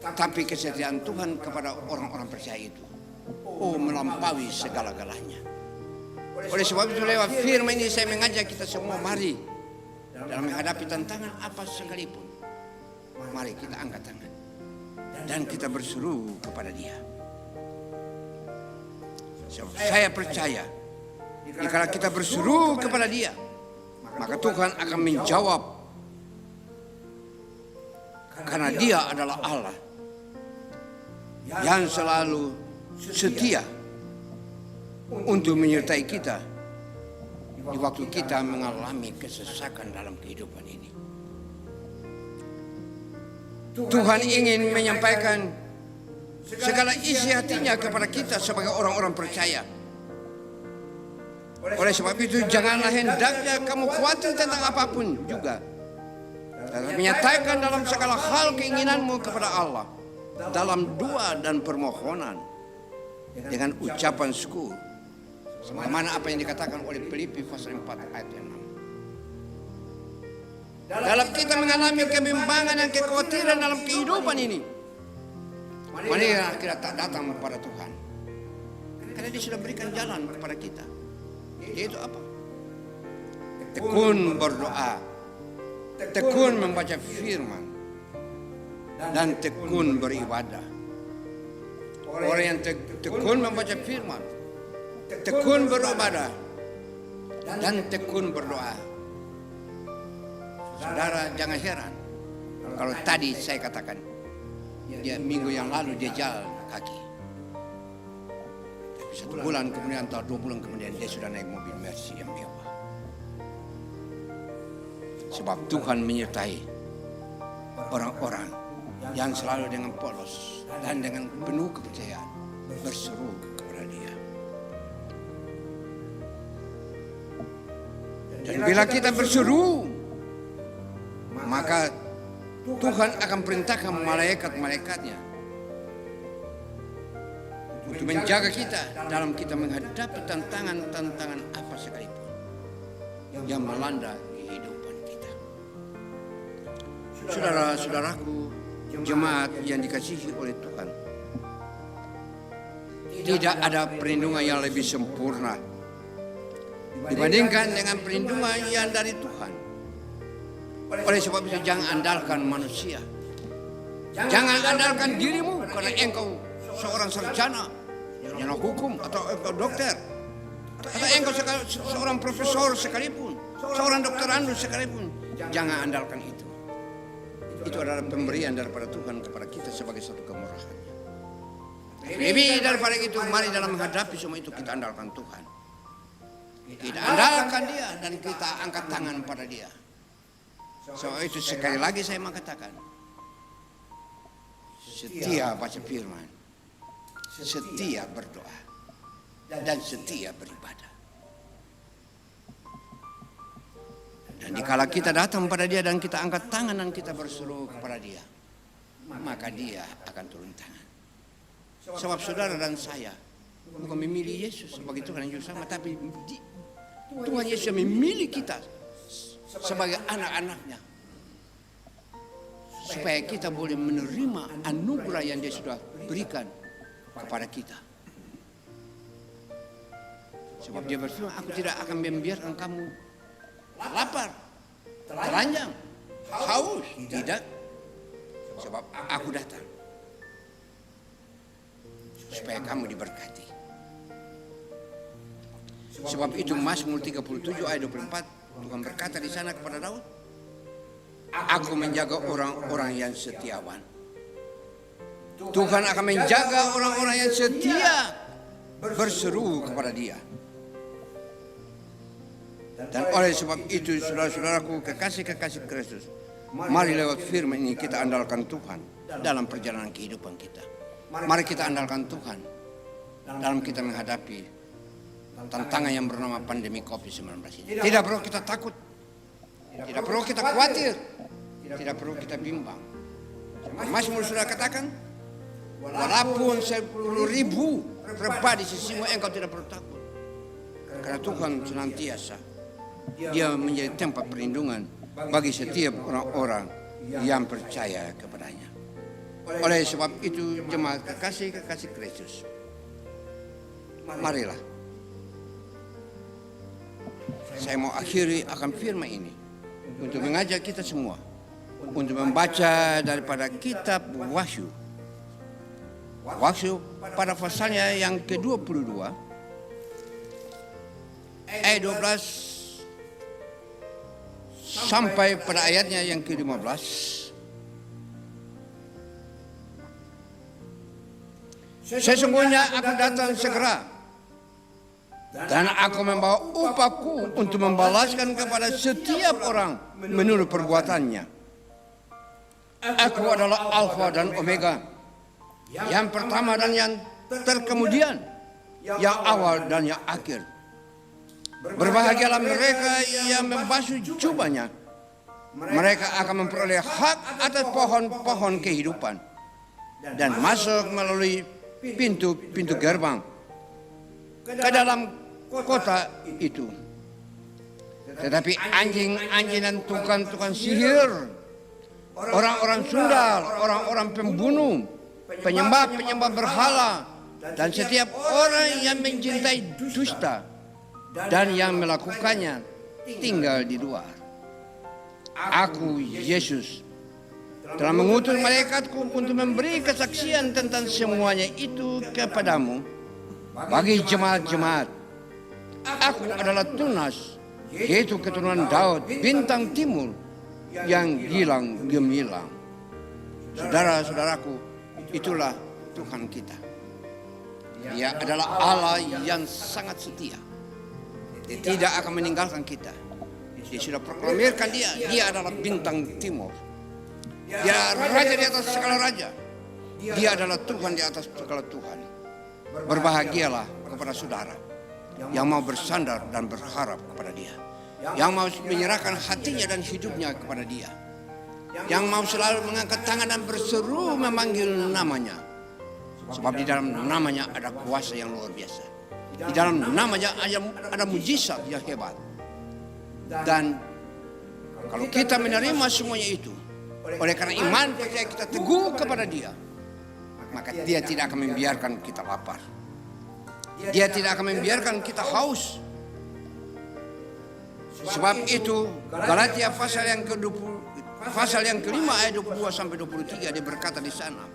Tapi kesetiaan Tuhan kepada orang-orang percaya itu melampaui segala-galanya. Oleh sebab itu lewat firman ini saya mengajak kita semua, mari dalam menghadapi tantangan apa sekalipun, mari kita angkat tangan dan kita berseru kepada Dia. Saya percaya jika kita berseru kepada Dia, maka Tuhan akan menjawab, karena Dia adalah Allah yang selalu setia untuk menyertai kita di waktu kita mengalami kesesakan dalam kehidupan ini. Tuhan ingin menyampaikan segala isi hatinya kepada kita sebagai orang-orang percaya. Oleh sebab itu janganlah hendaknya kamu khawatir tentang apapun juga, dan menyatakan dalam segala hal keinginanmu kepada Allah dalam doa dan permohonan dengan ucapan syukur, sebagaimana apa yang dikatakan oleh Filipi pasal 4 ayat 6. Dalam kita mengalami kebimbangan dan kekhawatiran dalam kehidupan ini, marilah kita tak datang kepada Tuhan, karena Dia sudah berikan jalan kepada kita, yaitu apa? Tekun berdoa, tekun membaca firman, dan tekun beribadah. Orang yang tekun membaca firman, tekun beribadah, dan tekun berdoa. Saudara, jangan heran kalau tadi saya katakan dia minggu yang lalu dia jalan kaki. Tapi 1 bulan kemudian atau 2 bulan kemudian dia sudah naik mobil Mercy yang mewah. Sebab Tuhan menyertai orang-orang yang selalu dengan polos dan dengan penuh kepercayaan berseru kepada Dia. Dan bila kita berseru, maka Tuhan akan perintahkan malaikat-malaikatnya untuk menjaga kita dalam kita menghadapi tantangan-tantangan apa sekalipun yang melanda kehidupan kita. Saudara-saudaraku, jemaat yang dikasihi oleh Tuhan, tidak ada perlindungan yang lebih sempurna dibandingkan dengan perlindungan yang dari Tuhan. Oleh sebab itu jangan andalkan manusia, jangan andalkan dirimu, karena engkau seorang sarjana hukum atau dokter, atau engkau seorang profesor sekalipun, seorang doktorandus sekalipun. Jangan andalkan itu. Itu adalah pemberian daripada Tuhan kepada kita sebagai satu kemurahannya. Lebih daripada itu, mari dalam menghadapi semua itu kita andalkan Tuhan. Kita andalkan Dia dan kita angkat tangan pada Dia. So itu sekali lagi saya mengatakan, setia baca firman, setia berdoa, dan setia beribadah. Dan dikala kita datang pada Dia dan kita angkat tangan dan kita berseru kepada Dia, maka Dia akan turun tangan. Sebab saudara dan saya bukan memilih Yesus sebagai Tuhan dan Juru Selamat, tapi Tuhan Yesus memilih kita sebagai anak-anaknya, supaya kita boleh menerima anugerah yang Dia sudah berikan kepada kita. Sebab Dia berfirman, aku tidak akan membiarkan kamu lapar, telanjang, haus. Tidak, sebab aku datang supaya kamu diberkati. Sebab itu Mazmur 37 ayat 24, Tuhan berkata di sana kepada Daud, aku menjaga orang-orang yang setiawan. Tuhan akan menjaga orang-orang yang setia berseru kepada Dia. Dan oleh sebab itu, saudara-saudaraku, kekasih-kekasih Kristus, mari lewat firman ini kita andalkan Tuhan dalam perjalanan kehidupan kita. Mari kita andalkan Tuhan dalam kita menghadapi tantangan yang bernama pandemi COVID-19 ini. Tidak perlu kita takut, tidak perlu kita khawatir, tidak perlu kita bimbang. Mazmur sudah katakan, walaupun 10.000 rebah di sisimu, engkau tidak perlu takut, karena Tuhan senantiasa Dia menjadi tempat perlindungan bagi setiap orang-orang yang percaya kepadanya. Oleh sebab itu, jemaat kekasih-kekasih Kristus, marilah. Saya mau akhiri akan firman ini untuk mengajak kita semua untuk membaca daripada kitab Wahyu. Wahyu pada pasalnya yang ke-22 ayat 12 sampai pada ayatnya yang ke-15. Sesungguhnya aku datang segera, dan aku membawa upahku untuk membalaskan kepada setiap orang menurut perbuatannya. Aku adalah Alfa dan Omega, yang pertama dan yang terkemudian, yang awal dan yang akhir. Berbahagialah mereka yang membasuh jubahnya. Mereka akan memperoleh hak atas pohon-pohon kehidupan dan masuk melalui pintu-pintu gerbang ke dalam kota itu. Tetapi anjing-anjing dan tukang-tukang sihir, orang-orang sundal, orang-orang pembunuh, penyembah-penyembah berhala, dan setiap orang yang mencintai dusta dan yang melakukannya tinggal di luar. Aku, Yesus, telah mengutus malaikatku untuk memberi kesaksian tentang semuanya itu kepadamu bagi jemaat-jemaat. Aku adalah Tunas, yaitu keturunan Daud, bintang timur yang gilang gemilang. Saudara-saudaraku, itulah Tuhan kita. Dia adalah Allah yang sangat setia. Dia tidak akan meninggalkan kita. Dia sudah proklamirkan dia adalah bintang timur. Dia raja di atas segala raja. Dia adalah Tuhan di atas segala Tuhan. Berbahagialah kepada saudara yang mau bersandar dan berharap kepada dia, yang mau menyerahkan hatinya dan hidupnya kepada dia, yang mau selalu mengangkat tangan dan berseru memanggil namanya. Sebab di dalam namanya ada kuasa yang luar biasa. Di dalam namanya ada mujizat yang hebat. Dan kalau kita menerima semuanya itu, oleh karena iman percaya kita teguh kepada dia, maka dia tidak akan membiarkan kita lapar. Dia tidak akan membiarkan kita haus. Sebab itu Galatia pasal yang kelima ayat 22 sampai 23 dia berkata di sana,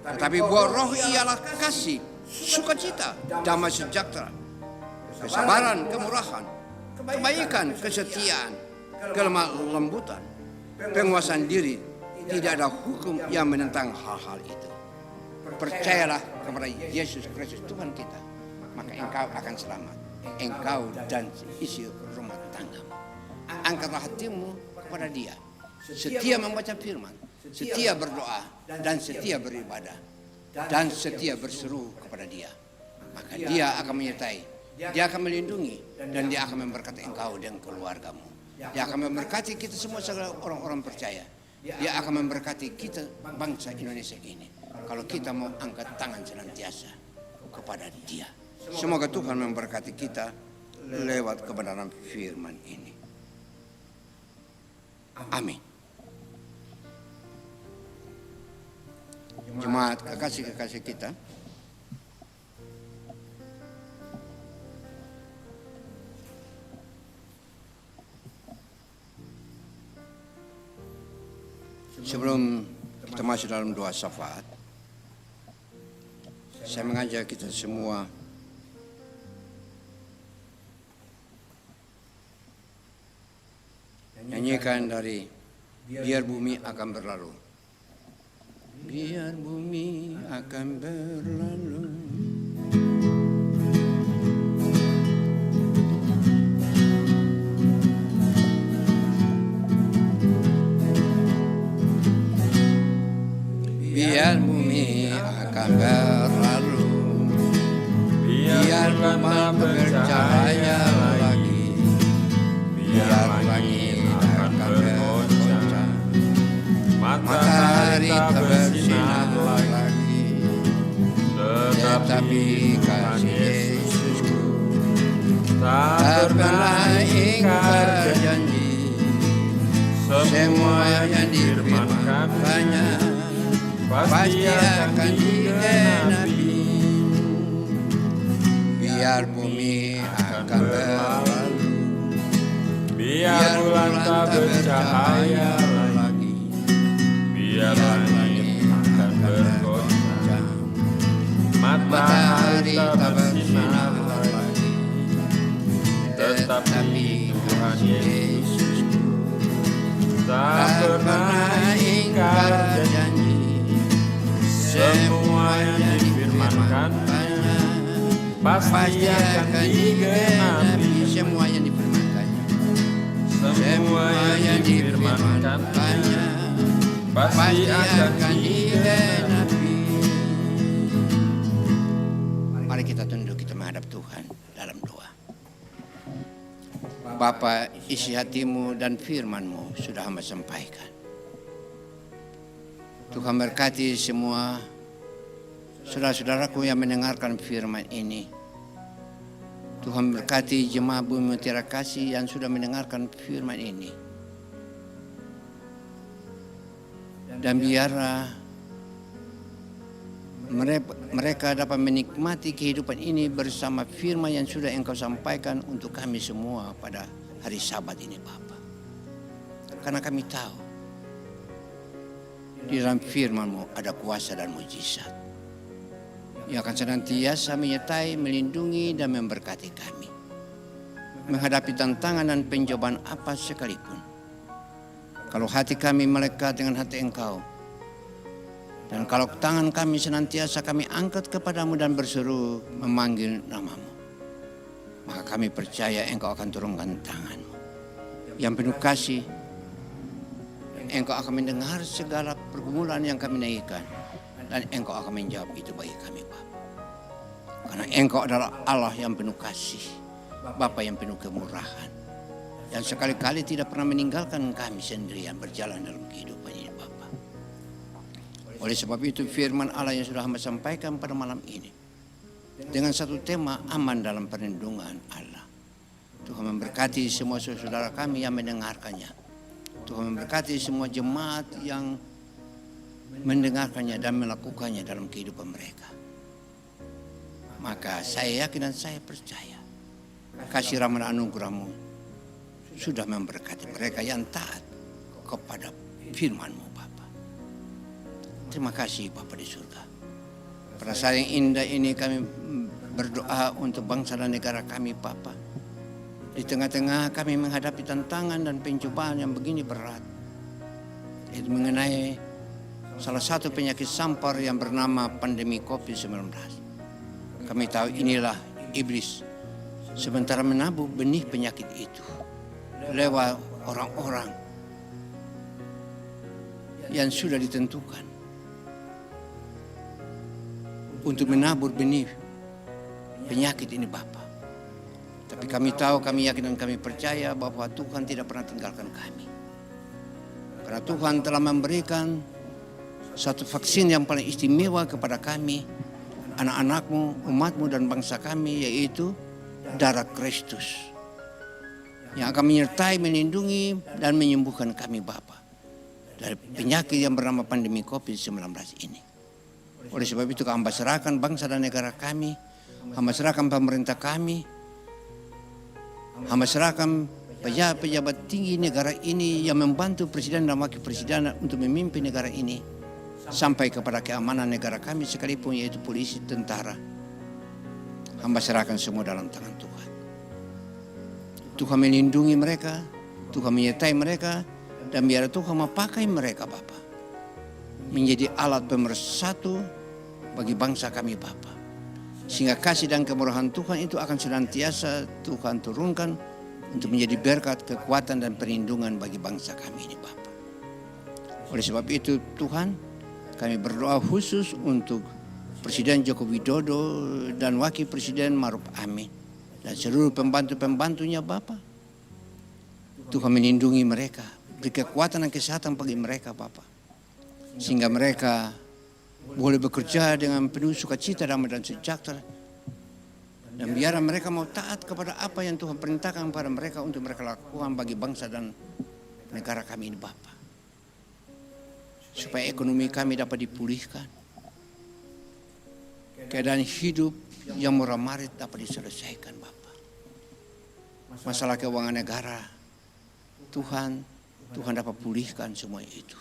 tetapi buah roh ialah kasih, sukacita, damai sejahtera, kesabaran, kemurahan, kebaikan, kesetiaan, kelemah lembutan, penguasaan diri. Tidak ada hukum yang menentang hal-hal itu. Percayalah kepada Yesus Kristus Tuhan kita, maka engkau akan selamat, engkau dan isi rumah tanggamu. Angkatlah hatimu kepada dia, setia membaca firman, setia berdoa, dan setia beribadah, dan setia berseru kepada dia. Maka dia akan menyertai, dia akan melindungi, dan dia akan memberkati engkau dan keluargamu. Dia akan memberkati kita semua segala orang-orang percaya. Dia akan memberkati kita bangsa Indonesia ini kalau kita mau angkat tangan senantiasa kepada dia. Semoga Tuhan memberkati kita lewat kebenaran firman ini. Amin. Jemaat kekasih-kekasih kita, sebelum kita masuk dalam doa syafaat, saya mengajak kita semua nyanyikan dari Biar Bumi Akan Berlalu. Biar bumi akan berlalu, biar bumi akan berlalu, biar rumah bercahaya lagi, biar langit akan bergoncang, matahari tak bersinar lagi, tetapi kasih Yesusku tak pernah ingkar janji. Semua yang difirmankannya pasti akan digenapi. Biar bumi akan berlalu, biar bulan tak bercahaya lagi, biar langit akan bergoncang, matahari tak bersinar lagi, tetapi Tuhan Yesusku tak pernah ingkar janji. Semua yang difirmankannya pasti akan digenapi. Semua yang difirmankannya, semua yang difirmankannya pasti akan digenapi. Mari kita tunduk, kita menghadap Tuhan dalam doa. Bapa, isi hatimu dan firman-Mu sudah hamba sampaikan. Tuhan berkati semua saudara-saudaraku yang mendengarkan firman ini. Tuhan berkati jemaat Bumi Mutiara Kasih yang sudah mendengarkan firman ini. Dan biarlah mereka dapat menikmati kehidupan ini bersama firman yang sudah Engkau sampaikan untuk kami semua pada hari Sabat ini, Bapa. Karena kami tahu di dalam firman-Mu ada kuasa dan mujizat yang akan senantiasa menyertai, melindungi, dan memberkati kami menghadapi tantangan dan pencobaan apa sekalipun. Kalau hati kami melekat dengan hati Engkau, dan kalau tangan kami senantiasa kami angkat kepadamu dan berseru memanggil nama-Mu, maka kami percaya Engkau akan turunkan tangan-Mu yang penuh kasih. Engkau akan mendengar segala pergumulan yang kami naikkan, dan Engkau akan menjawab itu bagi kami, Bapa. Karena Engkau adalah Allah yang penuh kasih, Bapa yang penuh kemurahan, yang sekali-kali tidak pernah meninggalkan kami sendirian berjalan dalam kehidupan ini, Bapa. Oleh sebab itu firman Allah yang sudah hamba sampaikan pada malam ini dengan satu tema, aman dalam perlindungan Allah. Tuhan memberkati semua saudara kami yang mendengarkannya. Tuhan memberkati semua jemaat yang mendengarkannya dan melakukannya dalam kehidupan mereka. Maka saya yakin dan saya percaya kasih rahmat anugerah-Mu sudah memberkati mereka yang taat kepada firman-Mu, Bapa. Terima kasih Bapa di surga. Pada saat yang indah ini kami berdoa untuk bangsa dan negara kami, Bapa. Di tengah-tengah kami menghadapi tantangan dan pencobaan yang begini berat. Itu mengenai salah satu penyakit sampar yang bernama pandemi COVID-19. Kami tahu inilah iblis sementara menabur benih penyakit itu lewat orang-orang yang sudah ditentukan untuk menabur benih penyakit ini, Bapa. Tapi kami tahu, kami yakin dan kami percaya bahwa Tuhan tidak pernah tinggalkan kami. Karena Tuhan telah memberikan satu vaksin yang paling istimewa kepada kami, anak-anak-Mu, umat-Mu dan bangsa kami, yaitu darah Kristus. Yang akan menyertai, melindungi dan menyembuhkan kami, Bapa, dari penyakit yang bernama pandemi COVID-19 ini. Oleh sebab itu hamba serahkan bangsa dan negara kami, hamba serahkan pemerintah kami, hamba serahkan pejabat-pejabat tinggi negara ini yang membantu presiden dan wakil presiden untuk memimpin negara ini sampai kepada keamanan negara kami sekalipun, yaitu polisi, tentara. Hamba serahkan semua dalam tangan Tuhan. Tuhan melindungi mereka, Tuhan menyertai mereka, dan biar Tuhan memakai mereka, Bapa, menjadi alat pemersatu bagi bangsa kami, Bapa. Sehingga kasih dan kemurahan Tuhan itu akan senantiasa Tuhan turunkan untuk menjadi berkat, kekuatan dan perlindungan bagi bangsa kami ini, Bapa. Oleh sebab itu Tuhan, kami berdoa khusus untuk Presiden Joko Widodo dan Wakil Presiden Maruf Amin dan seluruh pembantu-pembantunya, Bapa. Tuhan melindungi mereka, beri kekuatan dan kesehatan bagi mereka, Bapa, sehingga mereka boleh bekerja dengan penuh sukacita, damai dan sejahtera, Dan biar mereka mau taat kepada apa yang Tuhan perintahkan kepada mereka untuk mereka lakukan bagi bangsa dan negara kami ini Bapa. Supaya ekonomi kami dapat dipulihkan. Keadaan hidup yang murah marit dapat diselesaikan Bapa. Masalah keuangan negara, Tuhan dapat pulihkan semua itu.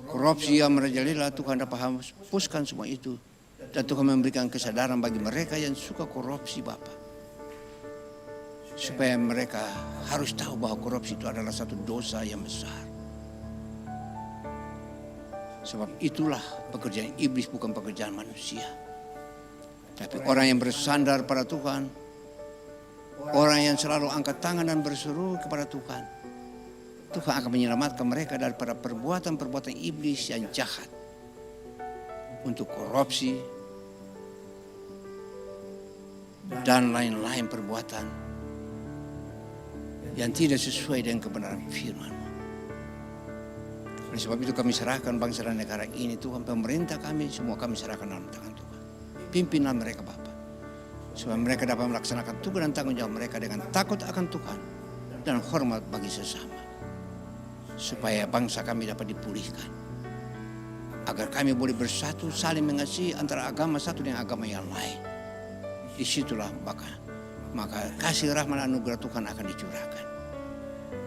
Korupsi yang merajalela, Tuhan dapat hapuskan semua itu. Dan Tuhan memberikan kesadaran bagi mereka yang suka korupsi Bapa. Supaya mereka harus tahu bahwa korupsi itu adalah satu dosa yang besar. Sebab itulah pekerjaan iblis, bukan pekerjaan manusia. Tapi orang yang bersandar pada Tuhan, orang yang selalu angkat tangan dan berseru kepada Tuhan, Tuhan akan menyelamatkan mereka daripada perbuatan-perbuatan iblis yang jahat. Untuk korupsi dan lain-lain perbuatan yang tidak sesuai dengan kebenaran firman. Oleh sebab itu kami serahkan bangsa dan negara ini Tuhan, pemerintah kami semua kami serahkan dalam tangan Tuhan. Pimpinlah mereka Bapa, supaya mereka dapat melaksanakan tugas dan tanggung jawab mereka dengan takut akan Tuhan dan hormat bagi sesama. Supaya bangsa kami dapat dipulihkan, agar kami boleh bersatu saling mengasihi antara agama satu dengan agama yang lain. Disitulah maka kasih rahmat dan anugerah Tuhan akan dicurahkan.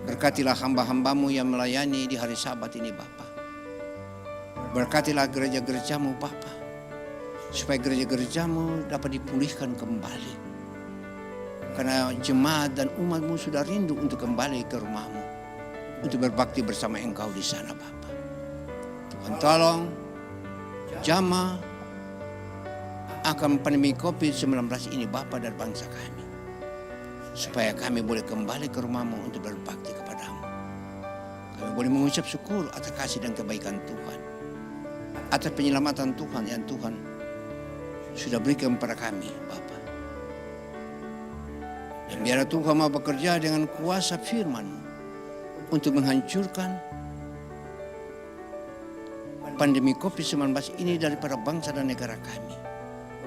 Berkatilah hamba-hambamu yang melayani di hari Sabat ini Bapa. Berkatilah gereja-gerejamu Bapa, supaya gereja-gerejamu dapat dipulihkan kembali. Karena jemaat dan umatmu sudah rindu untuk kembali ke rumahmu, untuk berbakti bersama Engkau di sana Bapa. Tuhan tolong jamah akan pandemi COVID-19 ini Bapa dari bangsa kami. Supaya kami boleh kembali ke rumahmu untuk berbakti kepadamu. Kami boleh mengucap syukur atas kasih dan kebaikan Tuhan. Atas penyelamatan Tuhan yang Tuhan sudah berikan kepada kami Bapa. Dan biar Tuhan mau bekerja dengan kuasa firman-Mu untuk menghancurkan pandemi COVID-19 ini daripada bangsa dan negara kami.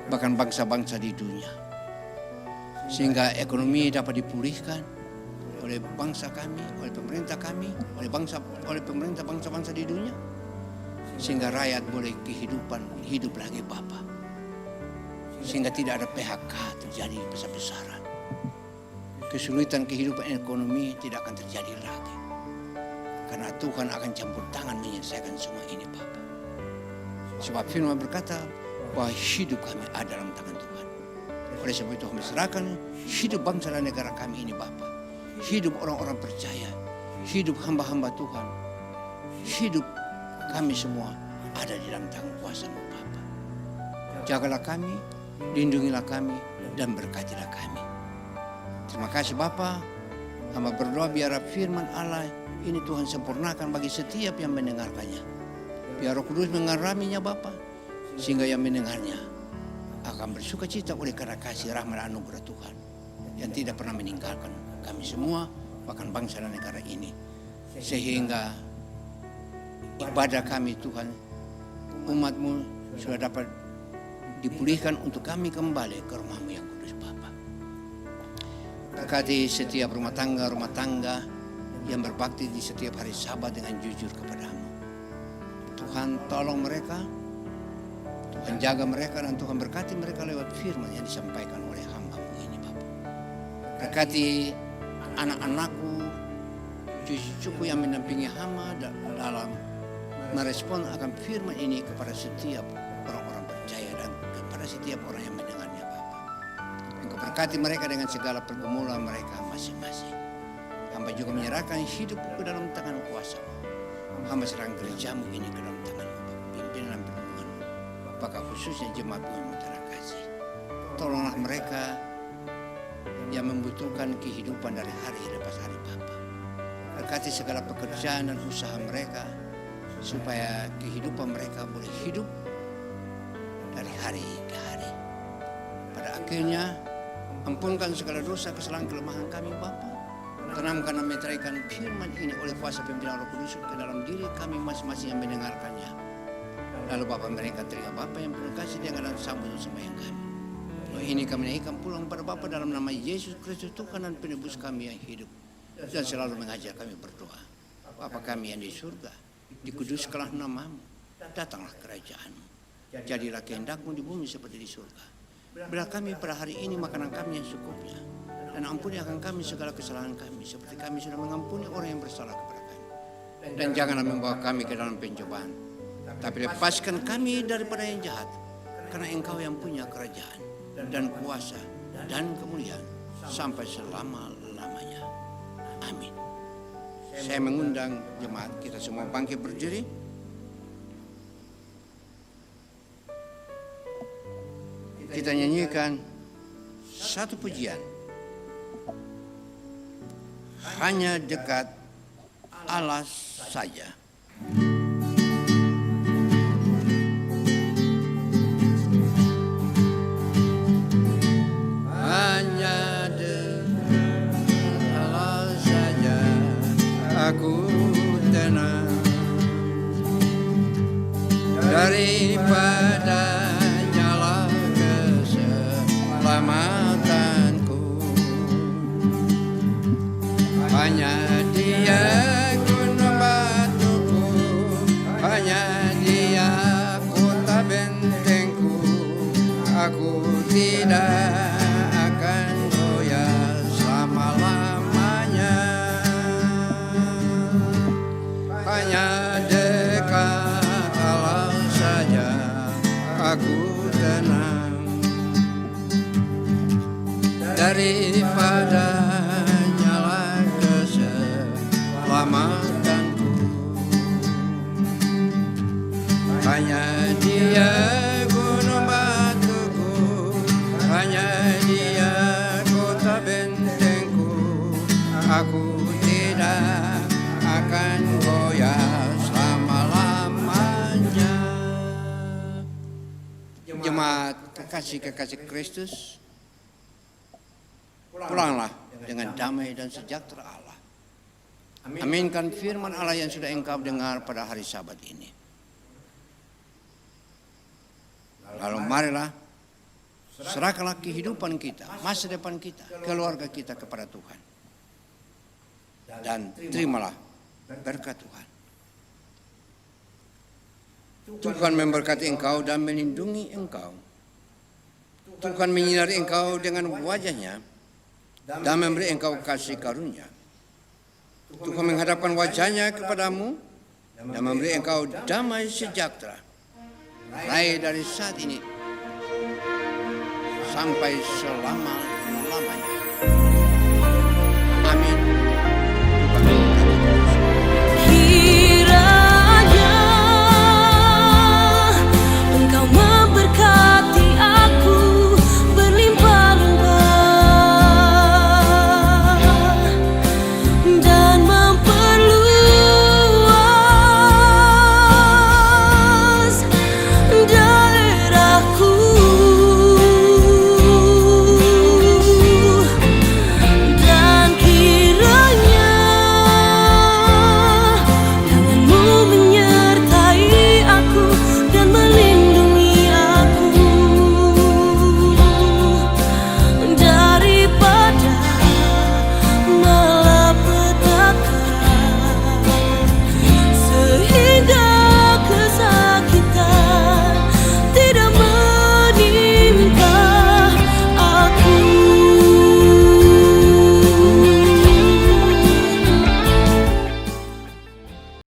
Bahkan bangsa-bangsa di dunia. Sehingga ekonomi dapat dipulihkan oleh bangsa kami, oleh pemerintah kami, oleh pemerintah bangsa-bangsa di dunia. Sehingga rakyat boleh hidup lagi Bapa. Sehingga tidak ada PHK terjadi besar-besaran. Kesulitan kehidupan ekonomi tidak akan terjadi lagi. Karena Tuhan akan campur tangan menyelesaikan semua ini Bapa. Sebab firman berkata bahwa hidup kami ada dalam tangan Tuhan. Oleh sebab itu kami serahkan hidup bangsa dan negara kami ini Bapa. Hidup orang-orang percaya. Hidup hamba-hamba Tuhan. Hidup kami semua ada di dalam tangan kuasa-Mu Bapa. Jagalah kami, lindungilah kami, dan berkatilah kami. Terima kasih Bapa. Hamba berdoa biar firman Allah ini Tuhan sempurnakan bagi setiap yang mendengarkannya. Biar Roh Kudus mengaraminya Bapa. Sehingga yang mendengarnya akan bersuka cita oleh karena kasih rahmat dan anugerah Tuhan yang tidak pernah meninggalkan kami semua, bahkan bangsa dan negara ini. Sehingga ibadah kami Tuhan, umat-Mu sudah dapat dipulihkan untuk kami kembali ke rumah-Mu yang kudus Bapa. Berkati setiap rumah tangga yang berbakti di setiap hari Sabat dengan jujur kepadamu. Tuhan tolong mereka, Tuhan jaga mereka, dan Tuhan berkati mereka lewat firman yang disampaikan oleh hamba-Mu ini Bapa. Berkati anak-anakku, cucu-cucuku yang mendampingi hamba dalam merespon akan firman ini kepada setiap orang-orang percaya dan kepada setiap orang yang mendengarnya Bapa. Engkau berkati mereka dengan segala pergumulan mereka masing-masing. Hamba juga menyerahkan hidupku ke dalam tangan kuasa-Mu. Hamba serahkan gereja-Mu ini ke dalam tangan-Mu, pimpinan dan perlindungan-Mu. Bahkan khususnya jemaat-Mu yang terkasih. Tolonglah mereka yang membutuhkan kehidupan dari hari lepas hari Bapa. Berkati segala pekerjaan dan usaha mereka, supaya kehidupan mereka boleh hidup dari hari ke hari. Pada akhirnya, ampunkan segala dosa, kesalahan, kelemahan kami Bapa. Tanamkan dan meteraikan firman ini oleh kuasa pimpinan Roh Kudus ke dalam diri kami masing-masing yang mendengarkannya. Lalu Bapa mereka teriak Bapa yang penuh kasih dengan sambut sembahyang kami. Ini kami naikkan pulang pada Bapa dalam nama Yesus Kristus Tuhan dan penebus kami yang hidup. Dan selalu mengajar kami berdoa. Bapa kami yang di surga, dikuduskanlah namamu, datanglah kerajaanmu. Jadilah kehendakmu di bumi seperti di surga. Berilah kami pada hari ini makanan kami yang secukupnya. Dan ampuni akan kami segala kesalahan kami, seperti kami sudah mengampuni orang yang bersalah kepada kami. Dan janganlah membawa kami ke dalam pencobaan, tapi lepaskan kami daripada yang jahat. Karena Engkau yang punya kerajaan dan kuasa dan kemuliaan sampai selama-lamanya. Amin. Saya mengundang jemaat kita semua bangkit berdiri. Kita nyanyikan satu pujian. Hanya dekat Allah saja. Hanya dekat Allah saja aku tenang, daripada nyala keselamatanku. Hanya Dia gunung batuku, hanya Dia kota bentengku. Aku tidak akan goyah selama-lamanya. Hanya dekat Allah saja aku tenang, daripada nyala keselamatanku. Hanya Dia gunung batuku, hanya Dia kota bentengku. Aku tidak akan goyah selama-lamanya. Jemaat kekasih-kekasih Kristus, pulanglah dengan damai dan sejahtera Allah. Aminkan firman Allah yang sudah engkau dengar pada hari Sabat ini. Lalu marilah serahkanlah kehidupan kita, masa depan kita, keluarga kita kepada Tuhan. Dan terimalah berkat Tuhan. Tuhan memberkati engkau dan melindungi engkau. Tuhan menyinari engkau dengan wajah-Nya dan memberi engkau kasih karunia. Tuhan menghadapkan wajah-Nya kepadamu dan memberi engkau damai sejahtera, mulai dari saat ini sampai selama-lamanya.